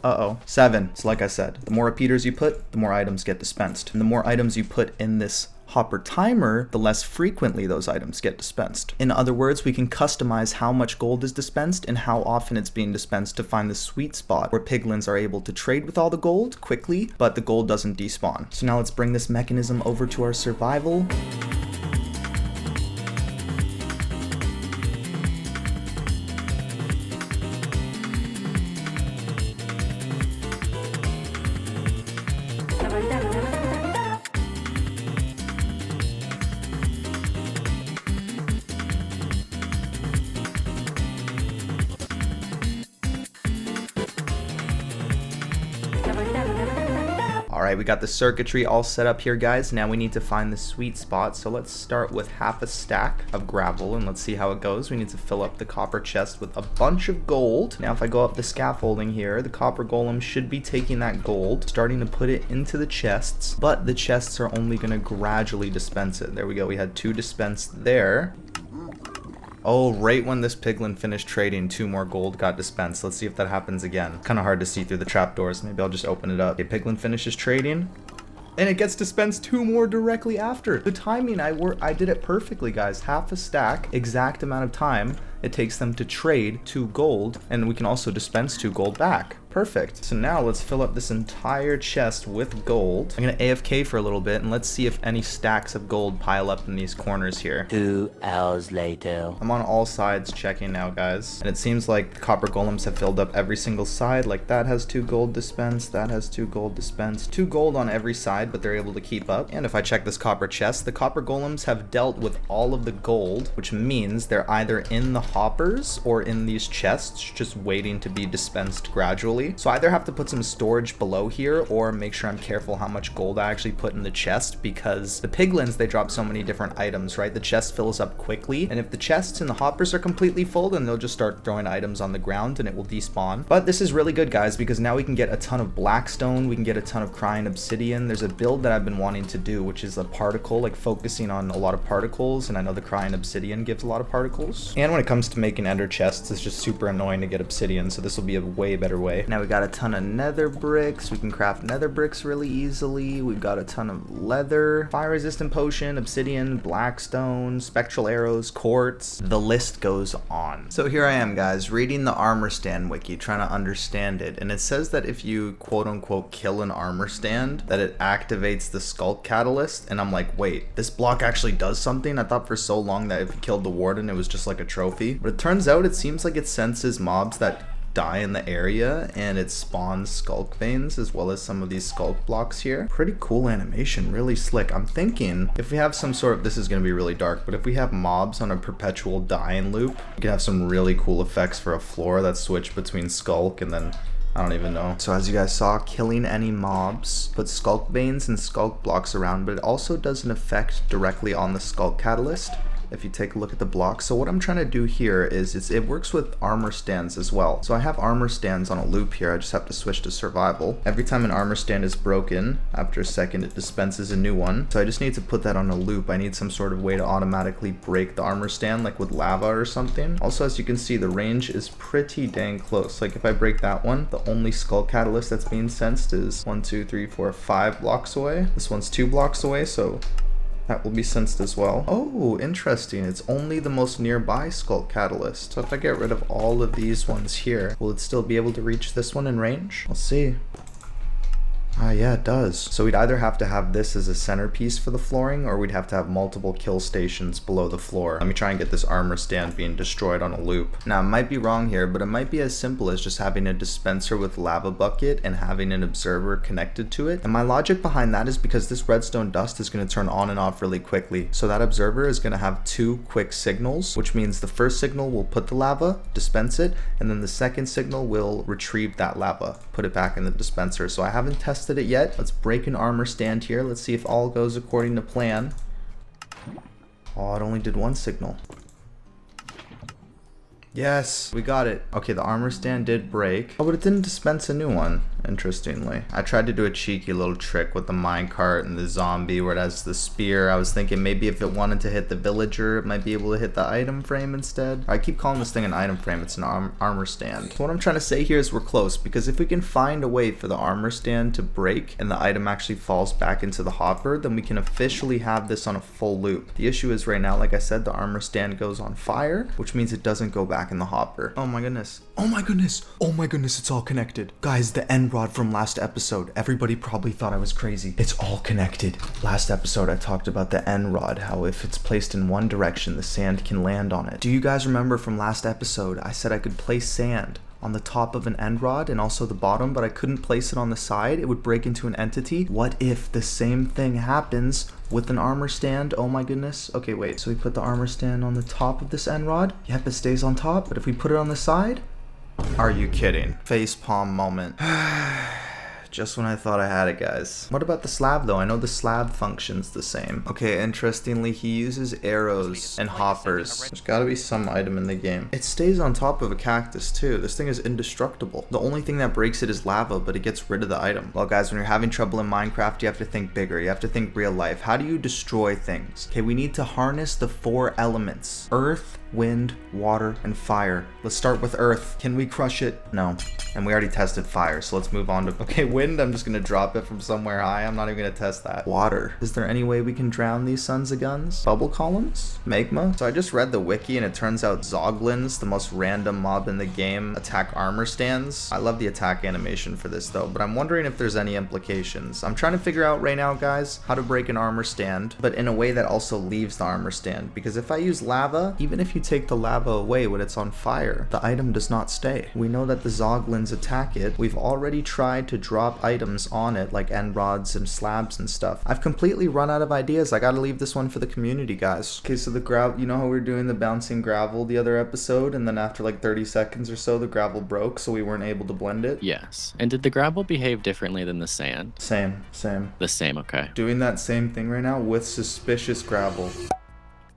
7. So like I said, the more repeaters you put, the more items get dispensed. And the more items you put in this hopper timer, the less frequently those items get dispensed. In other words, we can customize how much gold is dispensed and how often it's being dispensed to find the sweet spot where piglins are able to trade with all the gold quickly, but the gold doesn't despawn. So now let's bring this mechanism over to our survival. Alright, we got the circuitry all set up here, guys. Now we need to find the sweet spot. So let's start with half a stack of gravel and let's see how it goes. We need to fill up the copper chest with a bunch of gold. Now if I go up the scaffolding here, the copper golem should be taking that gold, starting to put it into the chests, but the chests are only going to gradually dispense it. There we go. We had 2 dispensed there. Oh, right when this piglin finished trading, 2 more gold got dispensed. Let's see if that happens again. Kind of hard to see through the trapdoors. Maybe I'll just open it up. Okay, piglin finishes trading. And it gets dispensed 2 more directly after. The timing, I did it perfectly, guys. Half a stack, exact amount of time it takes them to trade 2 gold. And we can also dispense 2 gold back. Perfect. So now let's fill up this entire chest with gold. I'm gonna AFK for a little bit and let's see if any stacks of gold pile up in these corners here. 2 hours later. I'm on all sides checking now, guys. And it seems like the copper golems have filled up every single side. Like that has 2 gold dispensed, that has 2 gold dispensed. 2 gold on every side, but they're able to keep up. And if I check this copper chest, the copper golems have dealt with all of the gold, which means they're either in the hoppers or in these chests, just waiting to be dispensed gradually. So I either have to put some storage below here or make sure I'm careful how much gold I actually put in the chest, because the piglins, they drop so many different items, right? The chest fills up quickly, and if the chests and the hoppers are completely full, then they'll just start throwing items on the ground and it will despawn. But this is really good, guys, because now we can get a ton of blackstone, we can get a ton of crying obsidian. There's a build that I've been wanting to do, which is a particle, like focusing on a lot of particles, and I know the crying obsidian gives a lot of particles. And when it comes to making ender chests, it's just super annoying to get obsidian, so this will be a way better way. Now we got a ton of nether bricks. We can craft nether bricks really easily. We've got a ton of leather, fire resistant potion, obsidian, blackstone, spectral arrows, quartz. The list goes on. So here I am, guys, reading the armor stand wiki, trying to understand it. And it says that if you quote unquote kill an armor stand, that it activates the Sculk catalyst. And I'm like, wait, this block actually does something? I thought for so long that if you killed the warden, it was just like a trophy. But it turns out it seems like it senses mobs that die in the area and it spawns Sculk veins as well as some of these Sculk blocks here. Pretty cool animation, really slick. I'm thinking if we have some sort of, this is going to be really dark, but if we have mobs on a perpetual dying loop, we can have some really cool effects for a floor that switch between Sculk and then I don't even know. So as you guys saw, killing any mobs put Sculk veins and Sculk blocks around, but it also does an effect directly on the Sculk catalyst if you take a look at the block. So what I'm trying to do here is it works with armor stands as well. So I have armor stands on a loop here. I just have to switch to survival. Every time an armor stand is broken, after a second it dispenses a new one. So I just need to put that on a loop. I need some sort of way to automatically break the armor stand, like with lava or something. Also, as you can see, the range is pretty dang close. Like if I break that one, the only Sculk catalyst that's being sensed is 1, 2, 3, 4, 5 blocks away. This one's 2 blocks away, so that will be sensed as well. Oh, interesting. It's only the most nearby Sculk catalyst. So if I get rid of all of these ones here, will it still be able to reach this one in range? Let's see. Ah, yeah, it does. So we'd either have to have this as a centerpiece for the flooring, or we'd have to have multiple kill stations below the floor. Let me try and get this armor stand being destroyed on a loop. Now, I might be wrong here, but it might be as simple as just having a dispenser with lava bucket and having an observer connected to it. And my logic behind that is because this redstone dust is going to turn on and off really quickly. So that observer is going to have 2 quick signals, which means the first signal will put the lava, dispense it, and then the second signal will retrieve that lava, put it back in the dispenser. So I haven't tested it yet. Let's break an armor stand here. Let's see if all goes according to plan. Oh, it only did 1 signal. Yes, we got it. Okay, the armor stand did break. Oh, but it didn't dispense a new one, interestingly. I tried to do a cheeky little trick with the minecart and the zombie where it has the spear. I was thinking maybe if it wanted to hit the villager, it might be able to hit the item frame instead. I keep calling this thing an item frame. It's an armor stand. So what I'm trying to say here is we're close, because if we can find a way for the armor stand to break and the item actually falls back into the hopper, then we can officially have this on a full loop. The issue is right now, like I said, the armor stand goes on fire, which means it doesn't go back in the hopper. Oh my goodness. Oh my goodness. Oh my goodness, it's all connected. Guys, the end rod from last episode. Everybody probably thought I was crazy. It's all connected. Last episode, I talked about the end rod, how if it's placed in one direction, the sand can land on it. Do you guys remember from last episode, I said I could place sand on the top of an end rod and also the bottom, but I couldn't place it on the side? It would break into an entity. What if the same thing happens with an armor stand? Oh my goodness. Okay, wait. So we put the armor stand on the top of this end rod. Yep, it stays on top. But if we put it on the side, are you kidding? Facepalm moment. Just when I thought I had it, guys. What about the slab, though? I know the slab functions the same. Okay, interestingly, he uses arrows and hoppers. There's gotta be some item in the game. It stays on top of a cactus, too. This thing is indestructible. The only thing that breaks it is lava, but it gets rid of the item. Well, guys, when you're having trouble in Minecraft, you have to think bigger. You have to think real life. How do you destroy things? Okay, we need to harness the 4 elements. Earth, wind, water, and fire. Let's start with earth. Can we crush it? No. And we already tested fire, so let's move on to... Okay, wind, I'm just gonna drop it from somewhere high. I'm not even gonna test that. Water. Is there any way we can drown these sons of guns? Bubble columns? Magma? So I just read the wiki, and it turns out Zoglins, the most random mob in the game, attack armor stands. I love the attack animation for this, though, but I'm wondering if there's any implications. I'm trying to figure out right now, guys, how to break an armor stand, but in a way that also leaves the armor stand. Because if I use lava, even if you take the lava away when it's on fire, the item does not stay. We know that the Zoglins attack it. We've already tried to drop items on it, like end rods and slabs and stuff. I've completely run out of ideas. I gotta leave this one for the community, guys. Okay, so the gravel, you know how we were doing the bouncing gravel the other episode, and then after like 30 seconds or so, the gravel broke, so we weren't able to blend it? Yes. And did the gravel behave differently than the sand? Same. The same, okay. Doing that same thing right now with suspicious gravel.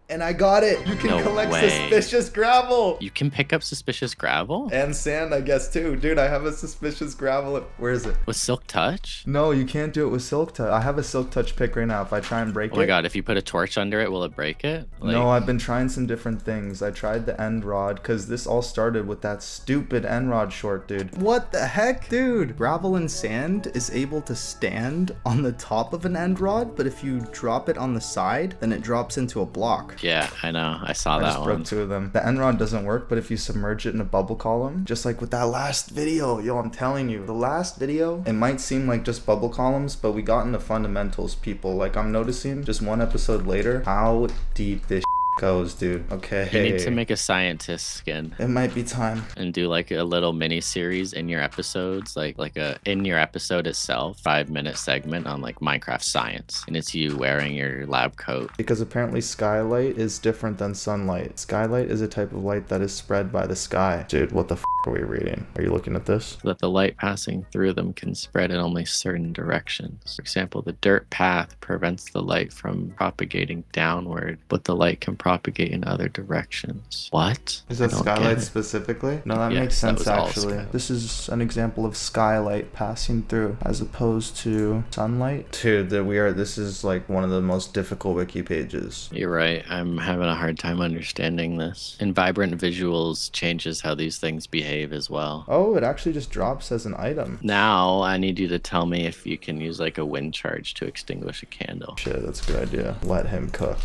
And I got it! You can No collect way. suspicious gravel! You can pick up suspicious gravel? And sand, I guess, too. Dude, I have a suspicious gravel. Where is it? With Silk Touch? No, you can't do it with Silk Touch. I have a Silk Touch pick right now. If I try and break it... Oh my god, if you put a torch under it, will it break it? No, I've been trying some different things. I tried the end rod, because this all started with that stupid end rod short, dude. What the heck? Dude, gravel and sand is able to stand on the top of an end rod, but if you drop it on the side, then it drops into a block. Yeah, I know. I saw I that just broke one. 2 of them. The end rod doesn't work, but if you submerge it in a bubble column, just like with that last video, yo, I'm telling you, the last video, it might seem like just bubble columns, but we got into fundamentals, people. Like, I'm noticing just 1 episode later how deep this goes, dude. Okay. You need to make a scientist skin It might be time. and do like a little mini series in your episodes, like a in your episode itself, 5-minute segment on like Minecraft science, and it's you wearing your lab coat. Because apparently skylight is different than sunlight. Skylight is a type of light that is spread by the sky. Dude, what the f are we reading? Are you looking at this? So that the light passing through them can spread in only certain directions. For example, the dirt path prevents the light from propagating downward, but the light can propagate in other directions. What? Is I that don't get skylight it. specifically? No, that Yes, makes that sense was all actually. skylight. This is an example of skylight passing through as opposed to sunlight. Dude, this is like one of the most difficult wiki pages. You're right. I'm having a hard time understanding this. And vibrant visuals changes how these things behave as well. Oh, it actually just drops as an item. Now I need you to tell me if you can use like a wind charge to extinguish a candle. Shit, that's a good idea. Let him cook.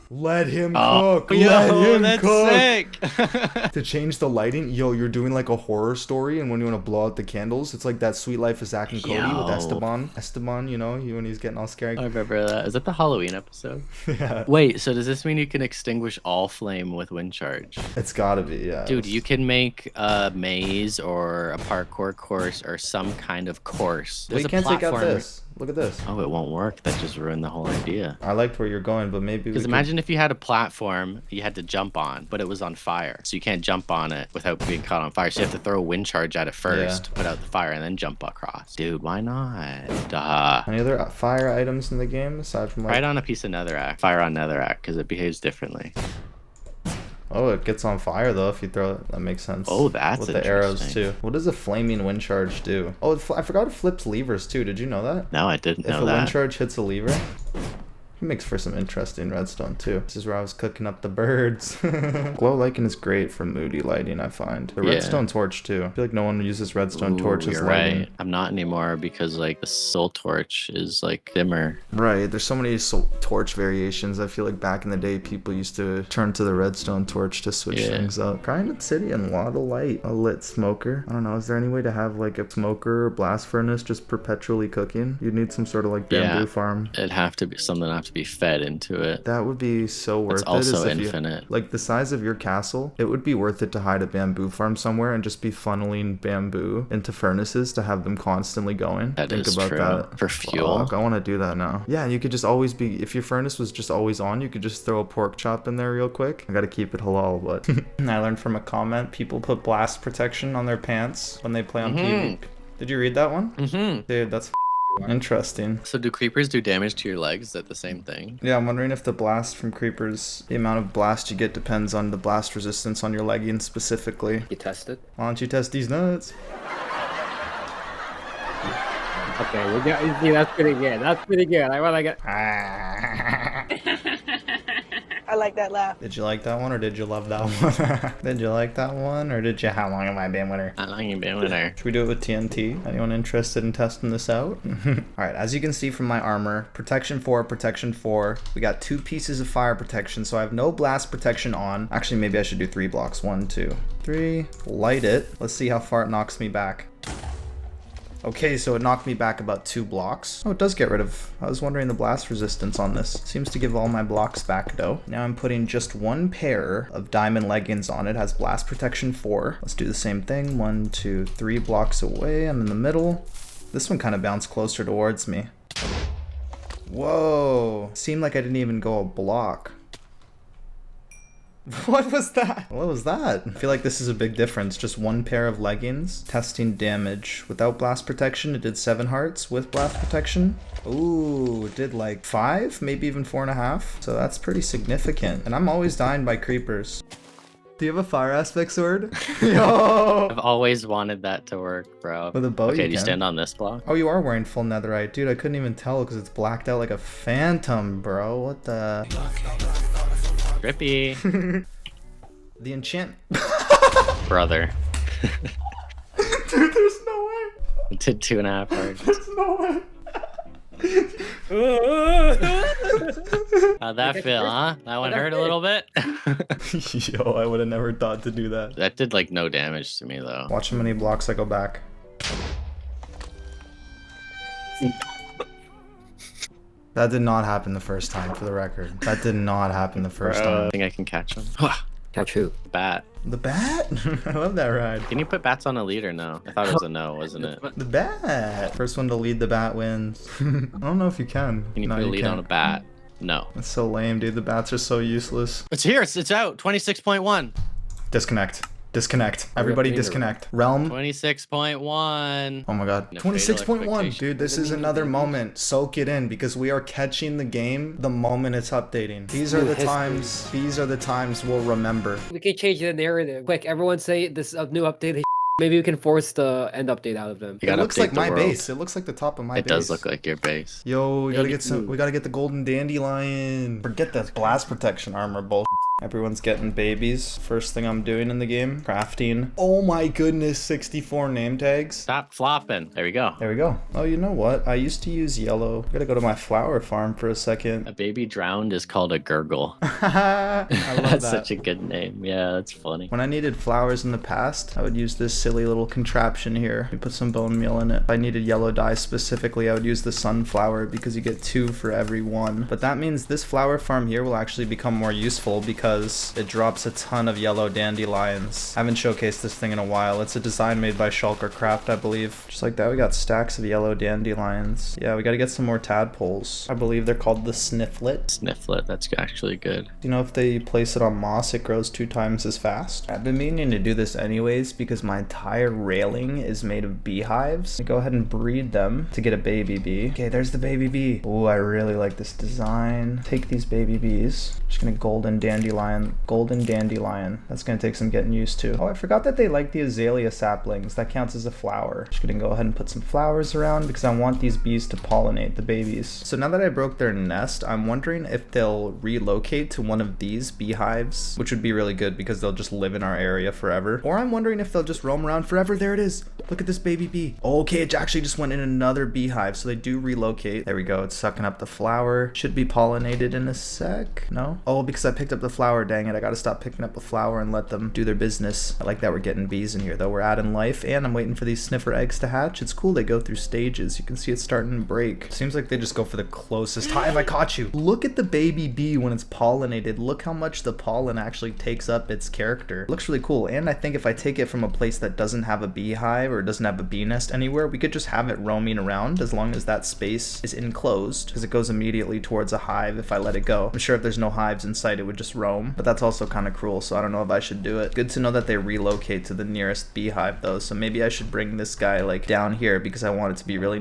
Let him Oh, cook. Let him cook. sick. To change the lighting, yo, you're doing like a horror story, and when you want to blow out the candles, it's like that Sweet Life of Zack and Cody with Yo. Esteban, you know, when he's getting all scary. I remember that. Is that the Halloween episode? Yeah, Wait, so does this mean you can extinguish all flame with wind charge? it's gotta be, yeah. Dude, you can make a maze or a parkour course or some kind of course. Well, There's you a can't take out platform. this. Look at this. Oh, it won't work. That just ruined the whole idea. I liked where you're going, but maybe we Because could- imagine if you had a platform you had to jump on, but it was on fire. So you can't jump on it without being caught on fire. So you have to throw a wind charge at it first, to put out the fire, and then jump across. Dude, why not? Duh. Any other fire items in the game aside from like... Try it on a piece of netherrack. Fire on netherrack, because it behaves differently. Oh, it gets on fire though if you throw it. That makes sense. Oh, that's with the arrows interesting. too. What does a flaming wind charge do? Oh, I forgot it flips levers too. Did you know that? No, I didn't If know a wind that. charge hits a lever, it makes for some interesting redstone too. This is where I was cooking up the birds. Glow Lichen is great for moody lighting, I find. The Yeah. redstone torch too. I feel like no one uses redstone Ooh, torch as you're lighting. right. I'm not anymore because like the soul torch is like dimmer. Right, there's so many torch variations. I feel like back in the day, people used to turn to the redstone torch to switch Yeah. things up. Granite City and a lot of light. A lit smoker. I don't know, is there any way to have like a smoker or blast furnace just perpetually cooking? You'd need some sort of like bamboo Yeah. farm. It'd have to be something have to be fed into it. That would be so worth It's it. also is if you- infinite. like the size of your castle, it would be worth it to hide a bamboo farm somewhere and just be funneling bamboo into furnaces to have them constantly going. That Think is about true. that. For fuel. Fuck, I want to do that now. Yeah, and you could just always be, if your furnace was just always on, you could just throw a pork chop in there real quick. I gotta keep it halal, but I learned from a comment, people put blast protection on their pants when they play on PvP. Did you read that one? Mm-hmm. Dude, that's interesting. So do creepers do damage to your legs? Is that the same thing? Yeah, I'm wondering if the blast from creepers, the amount of blast you get depends on the blast resistance on your leggings specifically. You tested? Why don't you test these nuts? Okay, we got. You see, that's pretty good. That's pretty good. I want to get. I like that laugh. Did you like that one or did you love that one? Did you like that one or did you? How long have I been with her? How long you been with her? Should we do it with TNT? Anyone interested in testing this out? Alright, as you can see from my armor, protection 4, protection 4. We got 2 pieces of fire protection, so I have no blast protection on. Actually, maybe I should do 3 blocks. 1, 2, 3. Light it. Let's see how far it knocks me back. Okay, so it knocked me back about 2 blocks. Oh, it does get rid of... I was wondering the blast resistance on this. Seems to give all my blocks back, though. Now I'm putting just 1 pair of diamond leggings on. It has blast protection 4. Let's do the same thing. 1, 2, 3 blocks away. I'm in the middle. This one kind of bounced closer towards me. Whoa. Seemed like I didn't even go a block. What was that? What was that? I feel like this is a big difference. Just 1 pair of leggings. Testing damage. Without blast protection, it did 7 hearts. With blast protection, ooh, it did like 5, maybe even 4.5. So that's pretty significant. And I'm always dying by creepers. Do you have a fire aspect sword? Yo! I've always wanted that to work, bro. With a bow, okay, you do you can. stand on this block? Oh, you are wearing full netherite. Dude, I couldn't even tell because it's blacked out like a phantom, bro. What the... Drippy. The enchant... Brother. Dude, there's no way. It did 2.5 hearts. There's no way. How'd that feel, huh? That one hurt a little bit? Yo, I would have never thought to do that. That did like no damage to me though. Watch how many blocks I go back. That did not happen the first time, for the record. That did not happen the first I time. think I can catch him. Catch who? Bat. The bat? I love that ride. Can you put bats on a lead or no? I thought it was a no, wasn't it? The bat. First one to lead the bat wins. I don't know if you can. Can you No, put a lead can't. on a bat? No. That's so lame, dude. The bats are so useless. It's here. It's out. 26.1. Disconnect. Disconnect. Everybody disconnect. Realm. 26.1. Oh my god. No fatal 26.1. expectation. Dude, this is another moment. Soak it in because we are catching the game the moment it's updating. These are the times. These are the times we'll remember. We can change the narrative. Quick, everyone say this is a new update. Maybe we can force the end update out of them. You It gotta looks update like the my world. base. It looks like the top of my base. It does look like your base. Yo, we gotta get some. Maybe. We gotta get the golden dandelion. Forget the blast protection armor bullshit. Everyone's getting babies. First thing I'm doing in the game, crafting. Oh my goodness, 64 name tags. Stop flopping. There we go. There we go. Oh, you know what? I used to use yellow. Gotta go to my flower farm for a second. A baby drowned is called a gurgle. I love That's that. such a good name. Yeah, that's funny. When I needed flowers in the past, I would use this silly little contraption here. You put some bone meal in it. If I needed yellow dye specifically, I would use the sunflower because you get 2 for every 1. But that means this flower farm here will actually become more useful because it drops a ton of yellow dandelions. I haven't showcased this thing in a while. It's a design made by Shulker Craft, I believe. Just like that, we got stacks of yellow dandelions. Yeah, we gotta get some more tadpoles. I believe they're called the snifflet. Snifflet, that's actually good. You know, if they place it on moss, it grows 2 times as fast. I've been meaning to do this anyways because my entire railing is made of beehives. I go ahead and breed them to get a baby bee. Okay, there's the baby bee. Oh, I really like this design. Take these baby bees. Just gonna golden dandelion. That's gonna take some getting used to. Oh, I forgot that they like the azalea saplings. That counts as a flower. Just gonna go ahead and put some flowers around because I want these bees to pollinate the babies. So now that I broke their nest, I'm wondering if they'll relocate to one of these beehives, which would be really good because they'll just live in our area forever. Or I'm wondering if they'll just roam around forever. There it is. Look at this baby bee. Okay, it actually just went in another beehive, so they do relocate. There we go. It's sucking up the flower. Should be pollinated in a sec. No? Oh, because I picked up the flower. Dang it. I gotta stop picking up the flower and let them do their business. I like that we're getting bees in here, though. We're adding life, and I'm waiting for these sniffer eggs to hatch. It's cool they go through stages. You can see it starting to break. Seems like they just go for the closest hive. I caught you. Look at the baby bee when it's pollinated. Look how much the pollen actually takes up its character. It looks really cool, and I think if I take it from a place that doesn't have a beehive or doesn't have a bee nest anywhere, we could just have it roaming around as long as that space is enclosed, because it goes immediately towards a hive if I let it go. I'm sure if there's no hives in sight, it would just roam roam, but that's also kind of cruel, so I don't know if I should do it. Good to know that they relocate to the nearest beehive though, so maybe I should bring this guy like down here because I want it to be really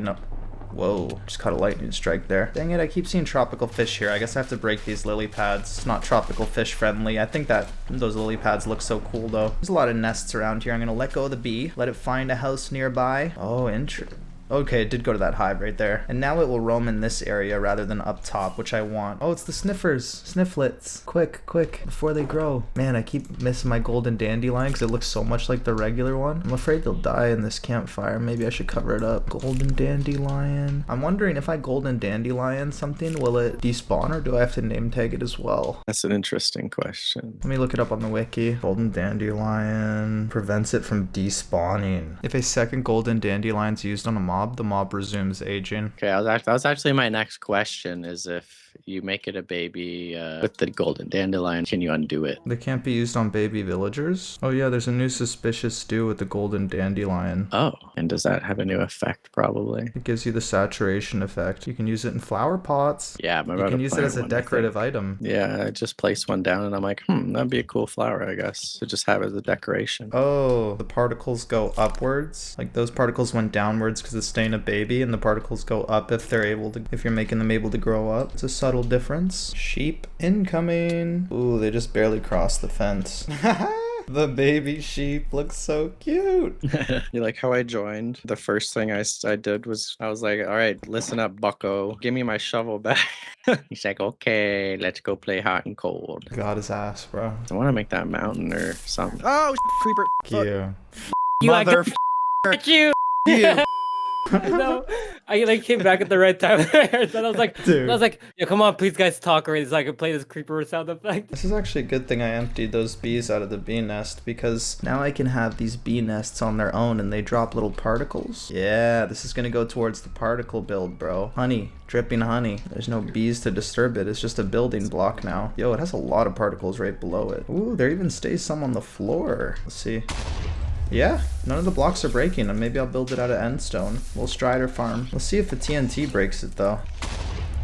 Whoa, just caught a lightning strike there. Dang it, I keep seeing tropical fish here. I guess I have to break these lily pads. It's not tropical fish friendly. I think that those lily pads look so cool though. There's a lot of nests around here. I'm gonna let go of the bee, let it find a house nearby. Oh, interesting. Okay, it did go to that hive right there. And now it will roam in this area rather than up top, which I want. Oh, it's the sniffers. Snifflets. Quick, quick, before they grow. Man, I keep missing my golden dandelion because it looks so much like the regular one. I'm afraid they'll die in this campfire. Maybe I should cover it up. Golden dandelion. I'm wondering if I golden dandelion something, will it despawn or do I have to name tag it as well? That's an interesting question. Let me look it up on the wiki. Golden dandelion prevents it from despawning. If a second golden dandelion is used on a mob, the mob resumes aging. Okay, that was actually my next question, is if you make it a baby with the golden dandelion, can you undo it? They can't be used on baby villagers? Oh yeah, there's a new suspicious stew with the golden dandelion. Oh, and does that have a new effect probably? It gives you the saturation effect. You can use it in flower pots. Yeah, I'm You about can to use it plant as a one, I decorative think. item. Yeah, I just placed one down and I'm like, that'd be a cool flower, I guess, to just have as a decoration. Oh, the particles go upwards. Like those particles went downwards because it's staying a baby, and the particles go up if they're able to, if you're making them able to grow up. It's a subtle difference. Sheep incoming. Ooh, they just barely crossed the fence. The baby sheep looks so cute. You like how I joined? The first thing I did was I was like, all right, listen up, bucko. Give me my shovel back. He's like, okay, let's go play hot and cold. Got his ass, bro. I want to make that mountain or something. Oh, creeper. You. You Mother Fuck you. No, I like came back at the right time. And I was like, Dude. yeah, come on, please guys talk already so I can play this creeper sound effect. This is actually a good thing I emptied those bees out of the bee nest, because now I can have these bee nests on their own and they drop little particles. Yeah, this is gonna go towards the particle build, bro. Honey, dripping honey. There's no bees to disturb it. It's just a building block now. Yo, it has a lot of particles right below it. Ooh, there even stays some on the floor. Let's see. Yeah, none of the blocks are breaking, and maybe I'll build it out of endstone. Little Strider farm. Let's see if a TNT breaks it though.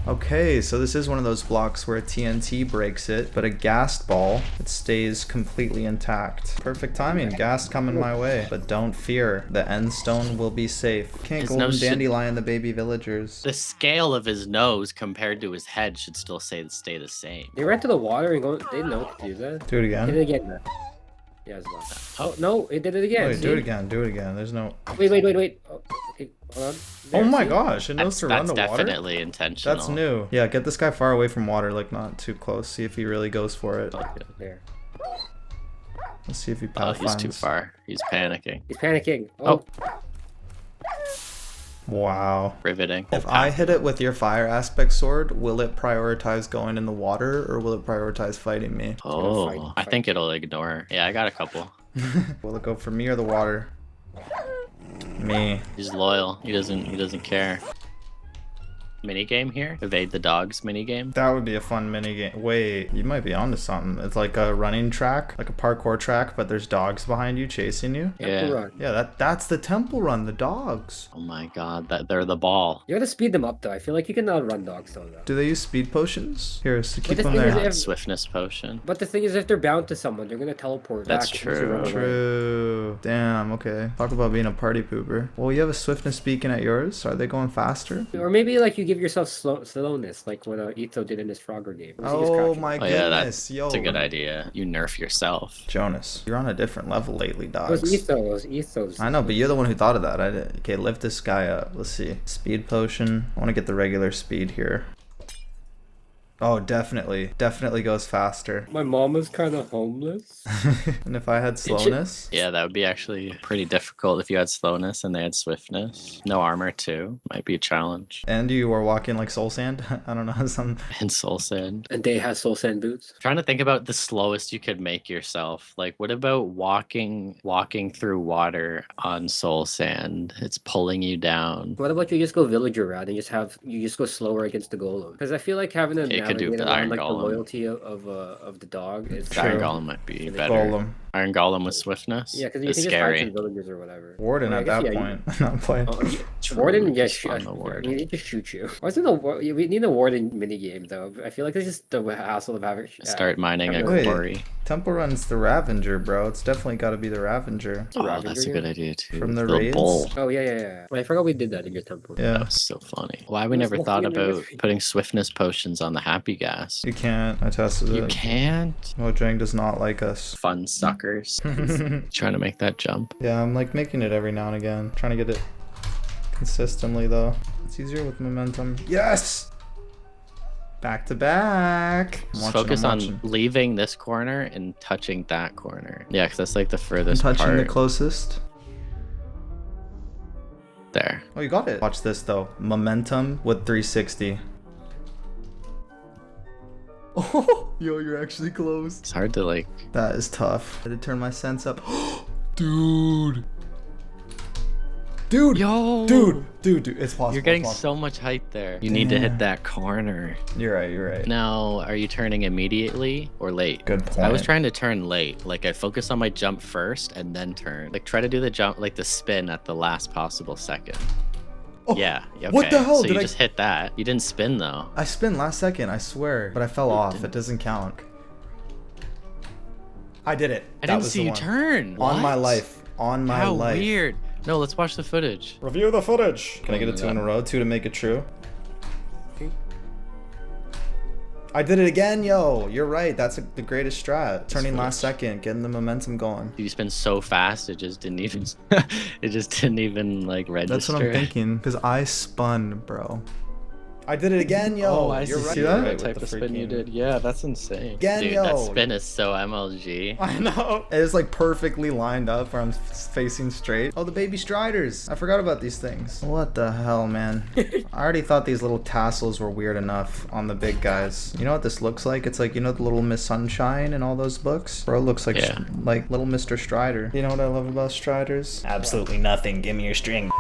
Okay, so this is one of those blocks where a TNT breaks it, but a Ghast ball, it stays completely intact. Perfect timing, Ghast coming my way. But don't fear, the endstone will be safe. Can't His golden nose should- dandelion the baby villagers. The scale of his nose compared to his head should still stay the same. They ran to the water and go. They didn't know to do that. Do it Did it again. again. Yeah, it's not. Oh no, it did it again. Wait, see? do it again, do it again. There's no... Wait. Oh, okay, hold on. Oh There, my see? gosh, it knows to run That's to water? definitely intentional. That's new. Yeah, get this guy far away from water, like not too close. See if he really goes for it. There. Let's see if he Oh, path he's too finds. far. He's panicking. He's panicking. Oh. Wow. Riveting. If I hit it with your fire aspect sword, will it prioritize going in the water or will it prioritize fighting me? Oh, I fight. think it'll ignore. Yeah, I got a couple. Will it go for me or the water? Me. He's loyal. He doesn't care. Minigame here? Evade the dogs minigame? That would be a fun mini game. Wait, you might be onto something. It's like a running track, like a parkour track, but there's dogs behind you chasing you. Yeah. Run. Yeah, that's the temple run, the dogs. Oh my god, they're the ball. You gotta speed them up though. I feel like you can outrun dogs though. Do they use speed potions? Here, so keep the them thing is there. if- Swiftness potion. But the thing is, if they're bound to someone, they're gonna teleport That's back. once you true. run away. True. Damn, okay. Talk about being a party pooper. Well, you have a swiftness beacon at yours. Are they going faster? Or maybe like you give yourself slowness, like what Ito did in his Frogger game. You just Oh crouch. my Oh goodness, yeah, yo. that's a good idea. You nerf yourself. Jonas, you're on a different level lately, It was dogs. Ito. It was Ito's. I know, but you're the one who thought of that. Okay, lift this guy up. Let's see. Speed potion. I want to get the regular speed here. Oh, definitely. Definitely goes faster. My mom is kind of homeless. And if I had slowness? Yeah, that would be actually pretty difficult if you had slowness and they had swiftness. No armor too. Might be a challenge. And you were walking like soul sand? I don't know. Some... And soul sand. And they have soul sand boots. Trying to think about the slowest you could make yourself. Like, what about walking through water on soul sand? It's pulling you down. What about you just go villager route and you just go slower against the golem? Because I feel like having a It could do navigate the around Iron like Golem. the loyalty of the dog is Iron True. Golem might be True. better. Golem. Iron Golem with swiftness. Yeah, because you It's can just hide scary. some villagers or whatever. Warden Well, I at guess, that yeah, point. I'm not playing. Warden, yeah, Just on the warden. he just shoot you. What's in the we need a warden mini game though. I feel like it's just the hassle of having Start mining a Wait. quarry. Temple Run's the Ravenger, bro. It's definitely got to be the Ravenger. Oh, that's a good idea too. From the Little raids? bowl. Oh yeah. Wait, I forgot we did that in your temple. Yeah. That was so funny. Why we Where's never the thought fucking about mystery? putting swiftness potions on the happy gas? You can't. I tested You it. can't. Mojang does not like us. Fun suckers. Trying to make that jump. Yeah, I'm like making it every now and again. Trying to get it consistently though. It's easier with momentum. Yes! Back to back. I'm Just watching, focus I'm on watching. leaving this corner and touching that corner. Yeah, because that's like the I'm furthest touching part. the closest. There. Oh, you got it. Watch this though. Momentum with 360. Oh, yo, you're actually close. It's hard to like. That is tough. I had to turn my sense up. Dude. Dude. Yo. Dude, it's possible. You're getting it's possible. so much height there. You need to hit that corner. You're right. Now, are you turning immediately or late? Good point. I was trying to turn late. Like I focus on my jump first and then turn. Like try to do the jump, like the spin at the last possible second. Oh, Yeah. Okay. what the hell? So Did you I- just hit that. You didn't spin though. I spin last second, I swear. But I fell off. It doesn't count. I did it. I That didn't was see the you one. turn. On my What? life. On my How life. weird. No, let's watch the footage. Review the footage. Can I get a Oh my 2 in a God. row? 2 to make it true. I did it again, yo. You're right. That's the greatest strat. Turning last second, getting the momentum going. You spin so fast, it just didn't even. It just didn't even like register. That's what I'm thinking. Because I spun, bro. I did it again, yo. Oh, I You're right. see You're that right type with of the spin you freaking- did. Yeah, that's insane. Again, Dude, yo. that spin is so MLG. I know. It is like perfectly lined up where I'm facing straight. Oh, the baby striders. I forgot about these things. What the hell, man? I already thought these little tassels were weird enough on the big guys. You know what this looks like? It's like, you know, the little Miss Sunshine in all those books? Bro, it looks like, Yeah. like little Mr. Strider. You know what I love about striders? Absolutely nothing. Give me your string.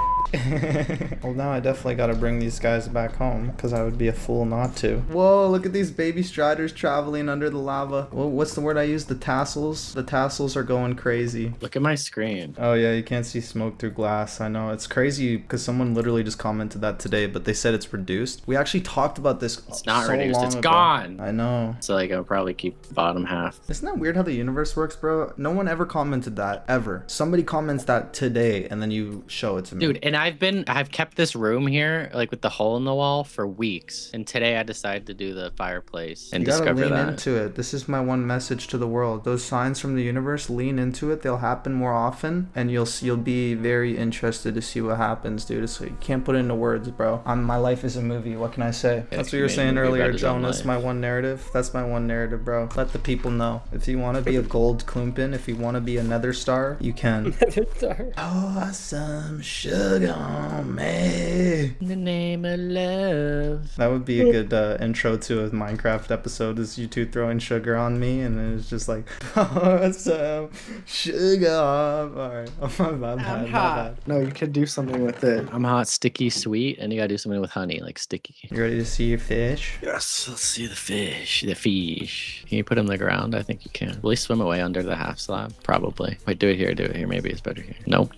Well, now I definitely gotta bring these guys back home because I would be a fool not to. Whoa, look at these baby striders traveling under the lava. Whoa, what's the word I used? The tassels? The tassels are going crazy. Look at my screen. Oh yeah, you can't see smoke through glass. I know. It's crazy because someone literally just commented that today, but they said it's reduced. We actually talked about this. It's not so reduced. long It's ago. gone. I know. So like I'll probably keep the bottom half. Isn't that weird how the universe works, bro? No one ever commented that, ever. Somebody comments that today, and then you show it to me. Dude, and I've kept this room here, like with the hole in the wall, for weeks. And today I decided to do the fireplace and You gotta discover lean that. into it. This is my one message to the world. Those signs from the universe, lean into it. They'll happen more often, and you'll be very interested to see what happens, dude. So you can't put it into words, bro. My life is a movie. What can I say? Yeah, That's what he you were made a saying movie earlier, about his own Jonas. life. My one narrative. That's my one narrative, bro. Let the people know. If you want to be a gold Klumpin, if you want to be a nether star, you can. Pour some sugar on me. In the name of love. That would be a good intro to a Minecraft episode, is you two throwing sugar on me, and it's just like, pour some sugar on. Alright, my bad. No, you could do something with it. I'm hot, sticky, sweet, and you gotta do something with honey, like sticky. You ready to see your fish? Yes, let's see the fish. The fish. Can you put him in the ground? I think you can. Will he swim away under the half slab? Probably. Wait, do it here, do it here. Maybe it's better here. Nope.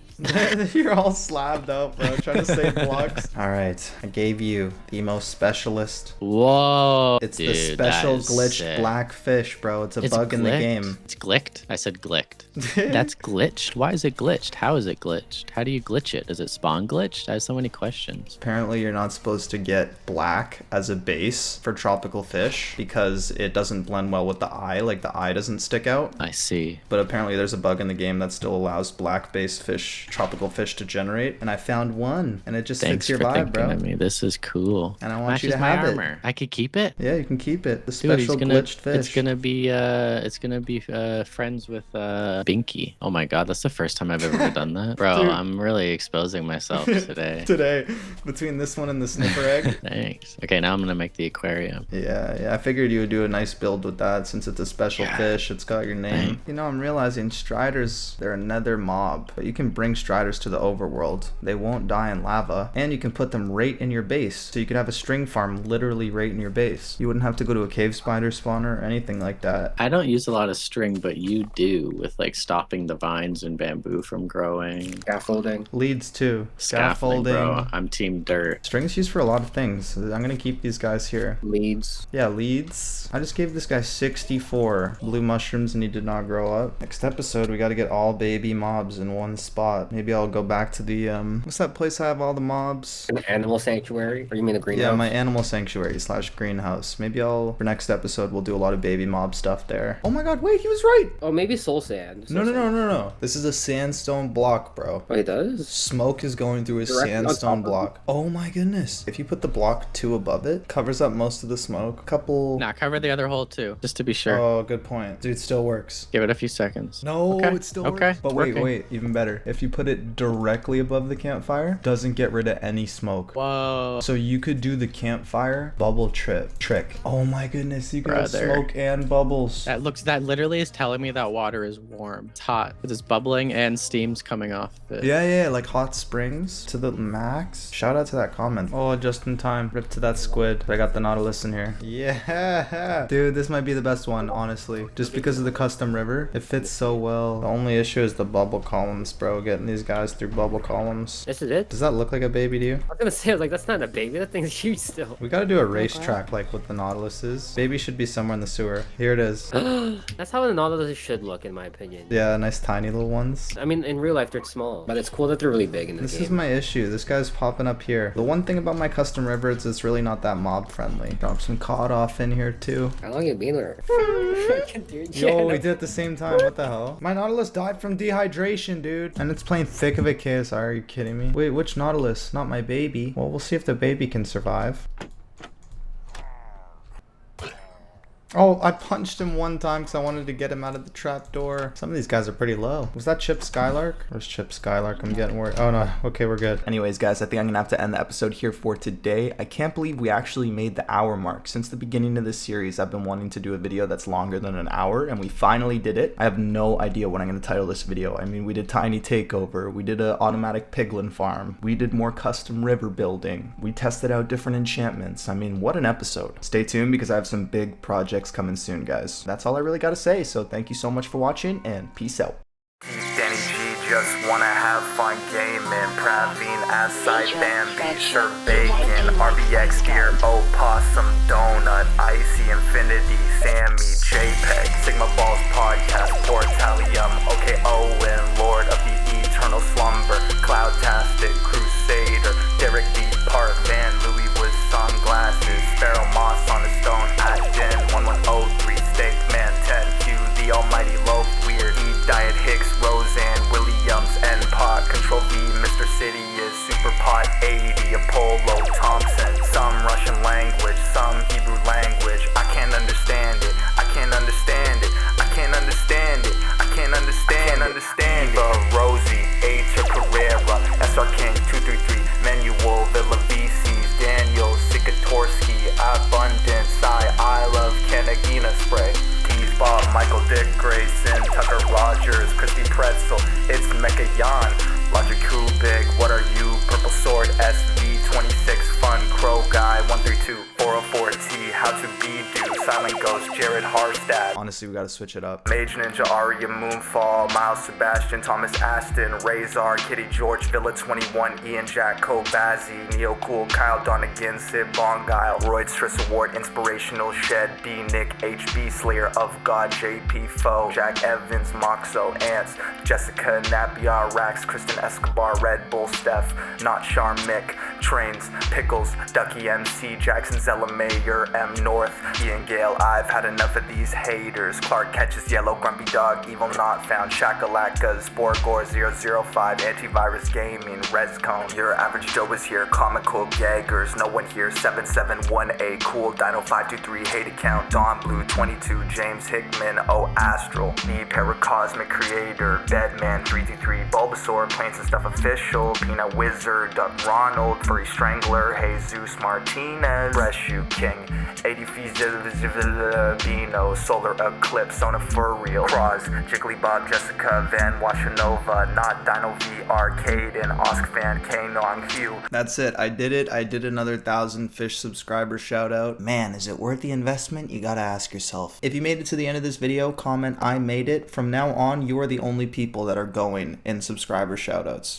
You're all slabbed up, bro. Trying to save blocks. Alright, I gave you the most specialist. Whoa. It's the dude, that special is glitched sick. black fish, bro. It's a It's bug in the glicked? game. It's glicked? I said glicked. That's glitched? Why is it glitched? How is it glitched? How do you glitch it? Does it spawn glitched? I have so many questions. Apparently, you're not supposed to get black as a base for tropical fish because it doesn't blend well with the eye. Like, the eye doesn't stick out. I see. But apparently there's a bug in the game that still allows black-based fish, tropical fish to generate. And I found one, and it just Thanks fits your for vibe, thinking bro. of me. This is cool. And I want you Matches to my have it. armor. I could keep it. Yeah, you can keep it. The Dude, special glitched fish. It's gonna be friends with Binky. Oh my god, that's the first time I've ever done that. Bro, Dude. I'm really exposing myself today. Today, between this one and the sniffer egg. Thanks. Okay, now I'm gonna make the aquarium. Yeah, I figured you would do a nice build with that since it's a special Yeah. fish. It's got your name. You know, I'm realizing striders, they're another mob, but you can bring string striders to the overworld. They won't die in lava, and you can put them right in your base, so you could have a string farm literally right in your base. You wouldn't have to go to a cave spider spawner or anything like that. I don't use a lot of string, but you do, with like stopping the vines and bamboo from growing. Scaffolding. Leads too. Scaffolding, bro. I'm team dirt. String's used for a lot of things. I'm gonna keep these guys here. Leads. Yeah, leads. I just gave this guy 64 blue mushrooms and he did not grow up. Next episode, we gotta get all baby mobs in one spot. Maybe I'll go back to the, what's that place I have all the mobs? An animal sanctuary? Or you mean the greenhouse? Yeah, my animal sanctuary / greenhouse. Maybe for next episode, we'll do a lot of baby mob stuff there. Oh my god, wait, he was right! Oh, maybe soul sand. No. This is a sandstone block, bro. Oh, it does? Smoke is going through a sandstone block. Oh my goodness. If you put the block 2 above it, covers up most of the smoke. Nah, cover the other hole too, just to be sure. Oh, good point. Dude, still works. Give it a few seconds. No, Okay. it still Okay. works. But wait, Working. even better. If you put it directly above the campfire, doesn't get rid of any smoke. Whoa. So you could do the campfire bubble trick. Oh my goodness, you can have Brother. smoke and bubbles. That literally is telling me that water is warm. It's hot. It's bubbling and steam's coming off it. Yeah, like hot springs to the max. Shout out to that comment. Oh, just in time. Rip to that squid. But I got the Nautilus in here. Yeah. Dude, this might be the best one, honestly. Just because of the custom river. It fits so well. The only issue is the bubble columns, bro. Getting these guys through bubble columns. This is it? Does that look like a baby to you? I was gonna say, like, that's not a baby. That thing's huge still. We gotta do a racetrack like what the Nautilus is. Baby should be somewhere in the sewer. Here it is. That's how the Nautilus should look, in my opinion. Yeah, nice tiny little ones. I mean, in real life, they're small. But it's cool that they're really big in the This game. is my issue. This guy's popping up here. The one thing about my custom river is it's really not that mob friendly. Drop some cod off in here too. How long you been there? Yo, we did at the same time. What the hell? My Nautilus died from dehydration, dude. And it's playing thick of a KSI. Are you kidding me? Wait, which Nautilus? Not my baby. Well, we'll see if the baby can survive. Oh, I punched him one time because I wanted to get him out of the trap door. Some of these guys are pretty low. Was that Chip Skylark? Where's Chip Skylark? I'm getting worried. Oh no, okay, we're good. Anyways, guys, I think I'm gonna have to end the episode here for today. I can't believe we actually made the hour mark. Since the beginning of this series, I've been wanting to do a video that's longer than an hour, and we finally did it. I have no idea what I'm gonna title this video. I mean, we did Tiny Takeover. We did an automatic piglin farm. We did more custom river building. We tested out different enchantments. I mean, what an episode. Stay tuned because I have some big projects coming soon, guys. That's all I really gotta say, so thank you so much for watching and peace out. Danny G just wanna have fun gaming. Praveen, Asai, Bambi, Sure Bacon, RBX, Deer, Opossum, Donut, Icy, Infinity, Sammy, JPEG, Sigma Balls Podcast, Portalium, OK Owen, Lord of the Eternal Slumber, Cloudtastic, Crusader, Derek D. Park, Van Louis with sunglasses, Sparrow Moss on a stone, Ashton, 1103, Steak Man, 10Q, The Almighty Loaf, Weird, E. Diet Hicks, Roseanne, Williams, N-Pot, Control V, Mr. City is Superpot, 80, Apollo, Thompson, some Russian language, some Hebrew language, I can't understand it, I can't understand it, I can't understand it, I can't understand it, Eva, Rosie, A to Carrera, SR King, 233, Manuel, Villa VCs, Daniel, Sikatorsky, Abundance, I love Canagina Spray, Tease Bob, Michael Dick Grayson, Tucker Rogers, Christy Pretzel, it's Mecha Yan, Logic Kubik, what are you, Purple Sword, SV26, Fun, Crow Guy, 132, 404T, How to Be Do, Silent Ghost, Jared Harstad. Honestly, we gotta switch it up. Mage Ninja, Aria, Moonfall, Miles Sebastian, Thomas Aston, Razor, Kitty George, Villa 21, Ian Jack, Kobazi, Neo Cool, Kyle Donegan, Sid Bongile, Royd Striss Award, Inspirational Shed, B Nick, HB Slayer of God, JP Foe, Jack Evans, Moxo, Ants, Jessica Napia, Rax, Kristen Escobar, Red Bull, Steph, Not Charm Mick, Trains, Pickles, Ducky MC, Jackson Zella Mayer, M North, Ian Gale, I've had enough of these haters. Clark catches yellow, grumpy dog, evil not found, Shakalaka, Sporgore 005, Antivirus Gaming, Rescone, your average Joe is here, comical gaggers, no one here, 771A, cool, Dino 523, hate account, Dawn Blue 22, James Hickman, O Astral, the Paracosmic Creator, Deadman 323, Bulbasaur, Planes and Stuff Official, Peanut Wizard, Duck Ronald, Furry Strangler, Jesus Martinez, Breast Shoe King, 80 Fees Bino, Solar Eclipse, on a for real. Cross, Jiggly Bob, Jessica, Van Washanova, Not Dino V, Arcade, and Osk Fan, K, Non Hugh. That's it. I did it. I did another 1,000 fish subscriber shout out. Man, is it worth the investment? You gotta ask yourself. If you made it to the end of this video, comment I made it. From now on, you are the only people that are going in subscriber shout outs.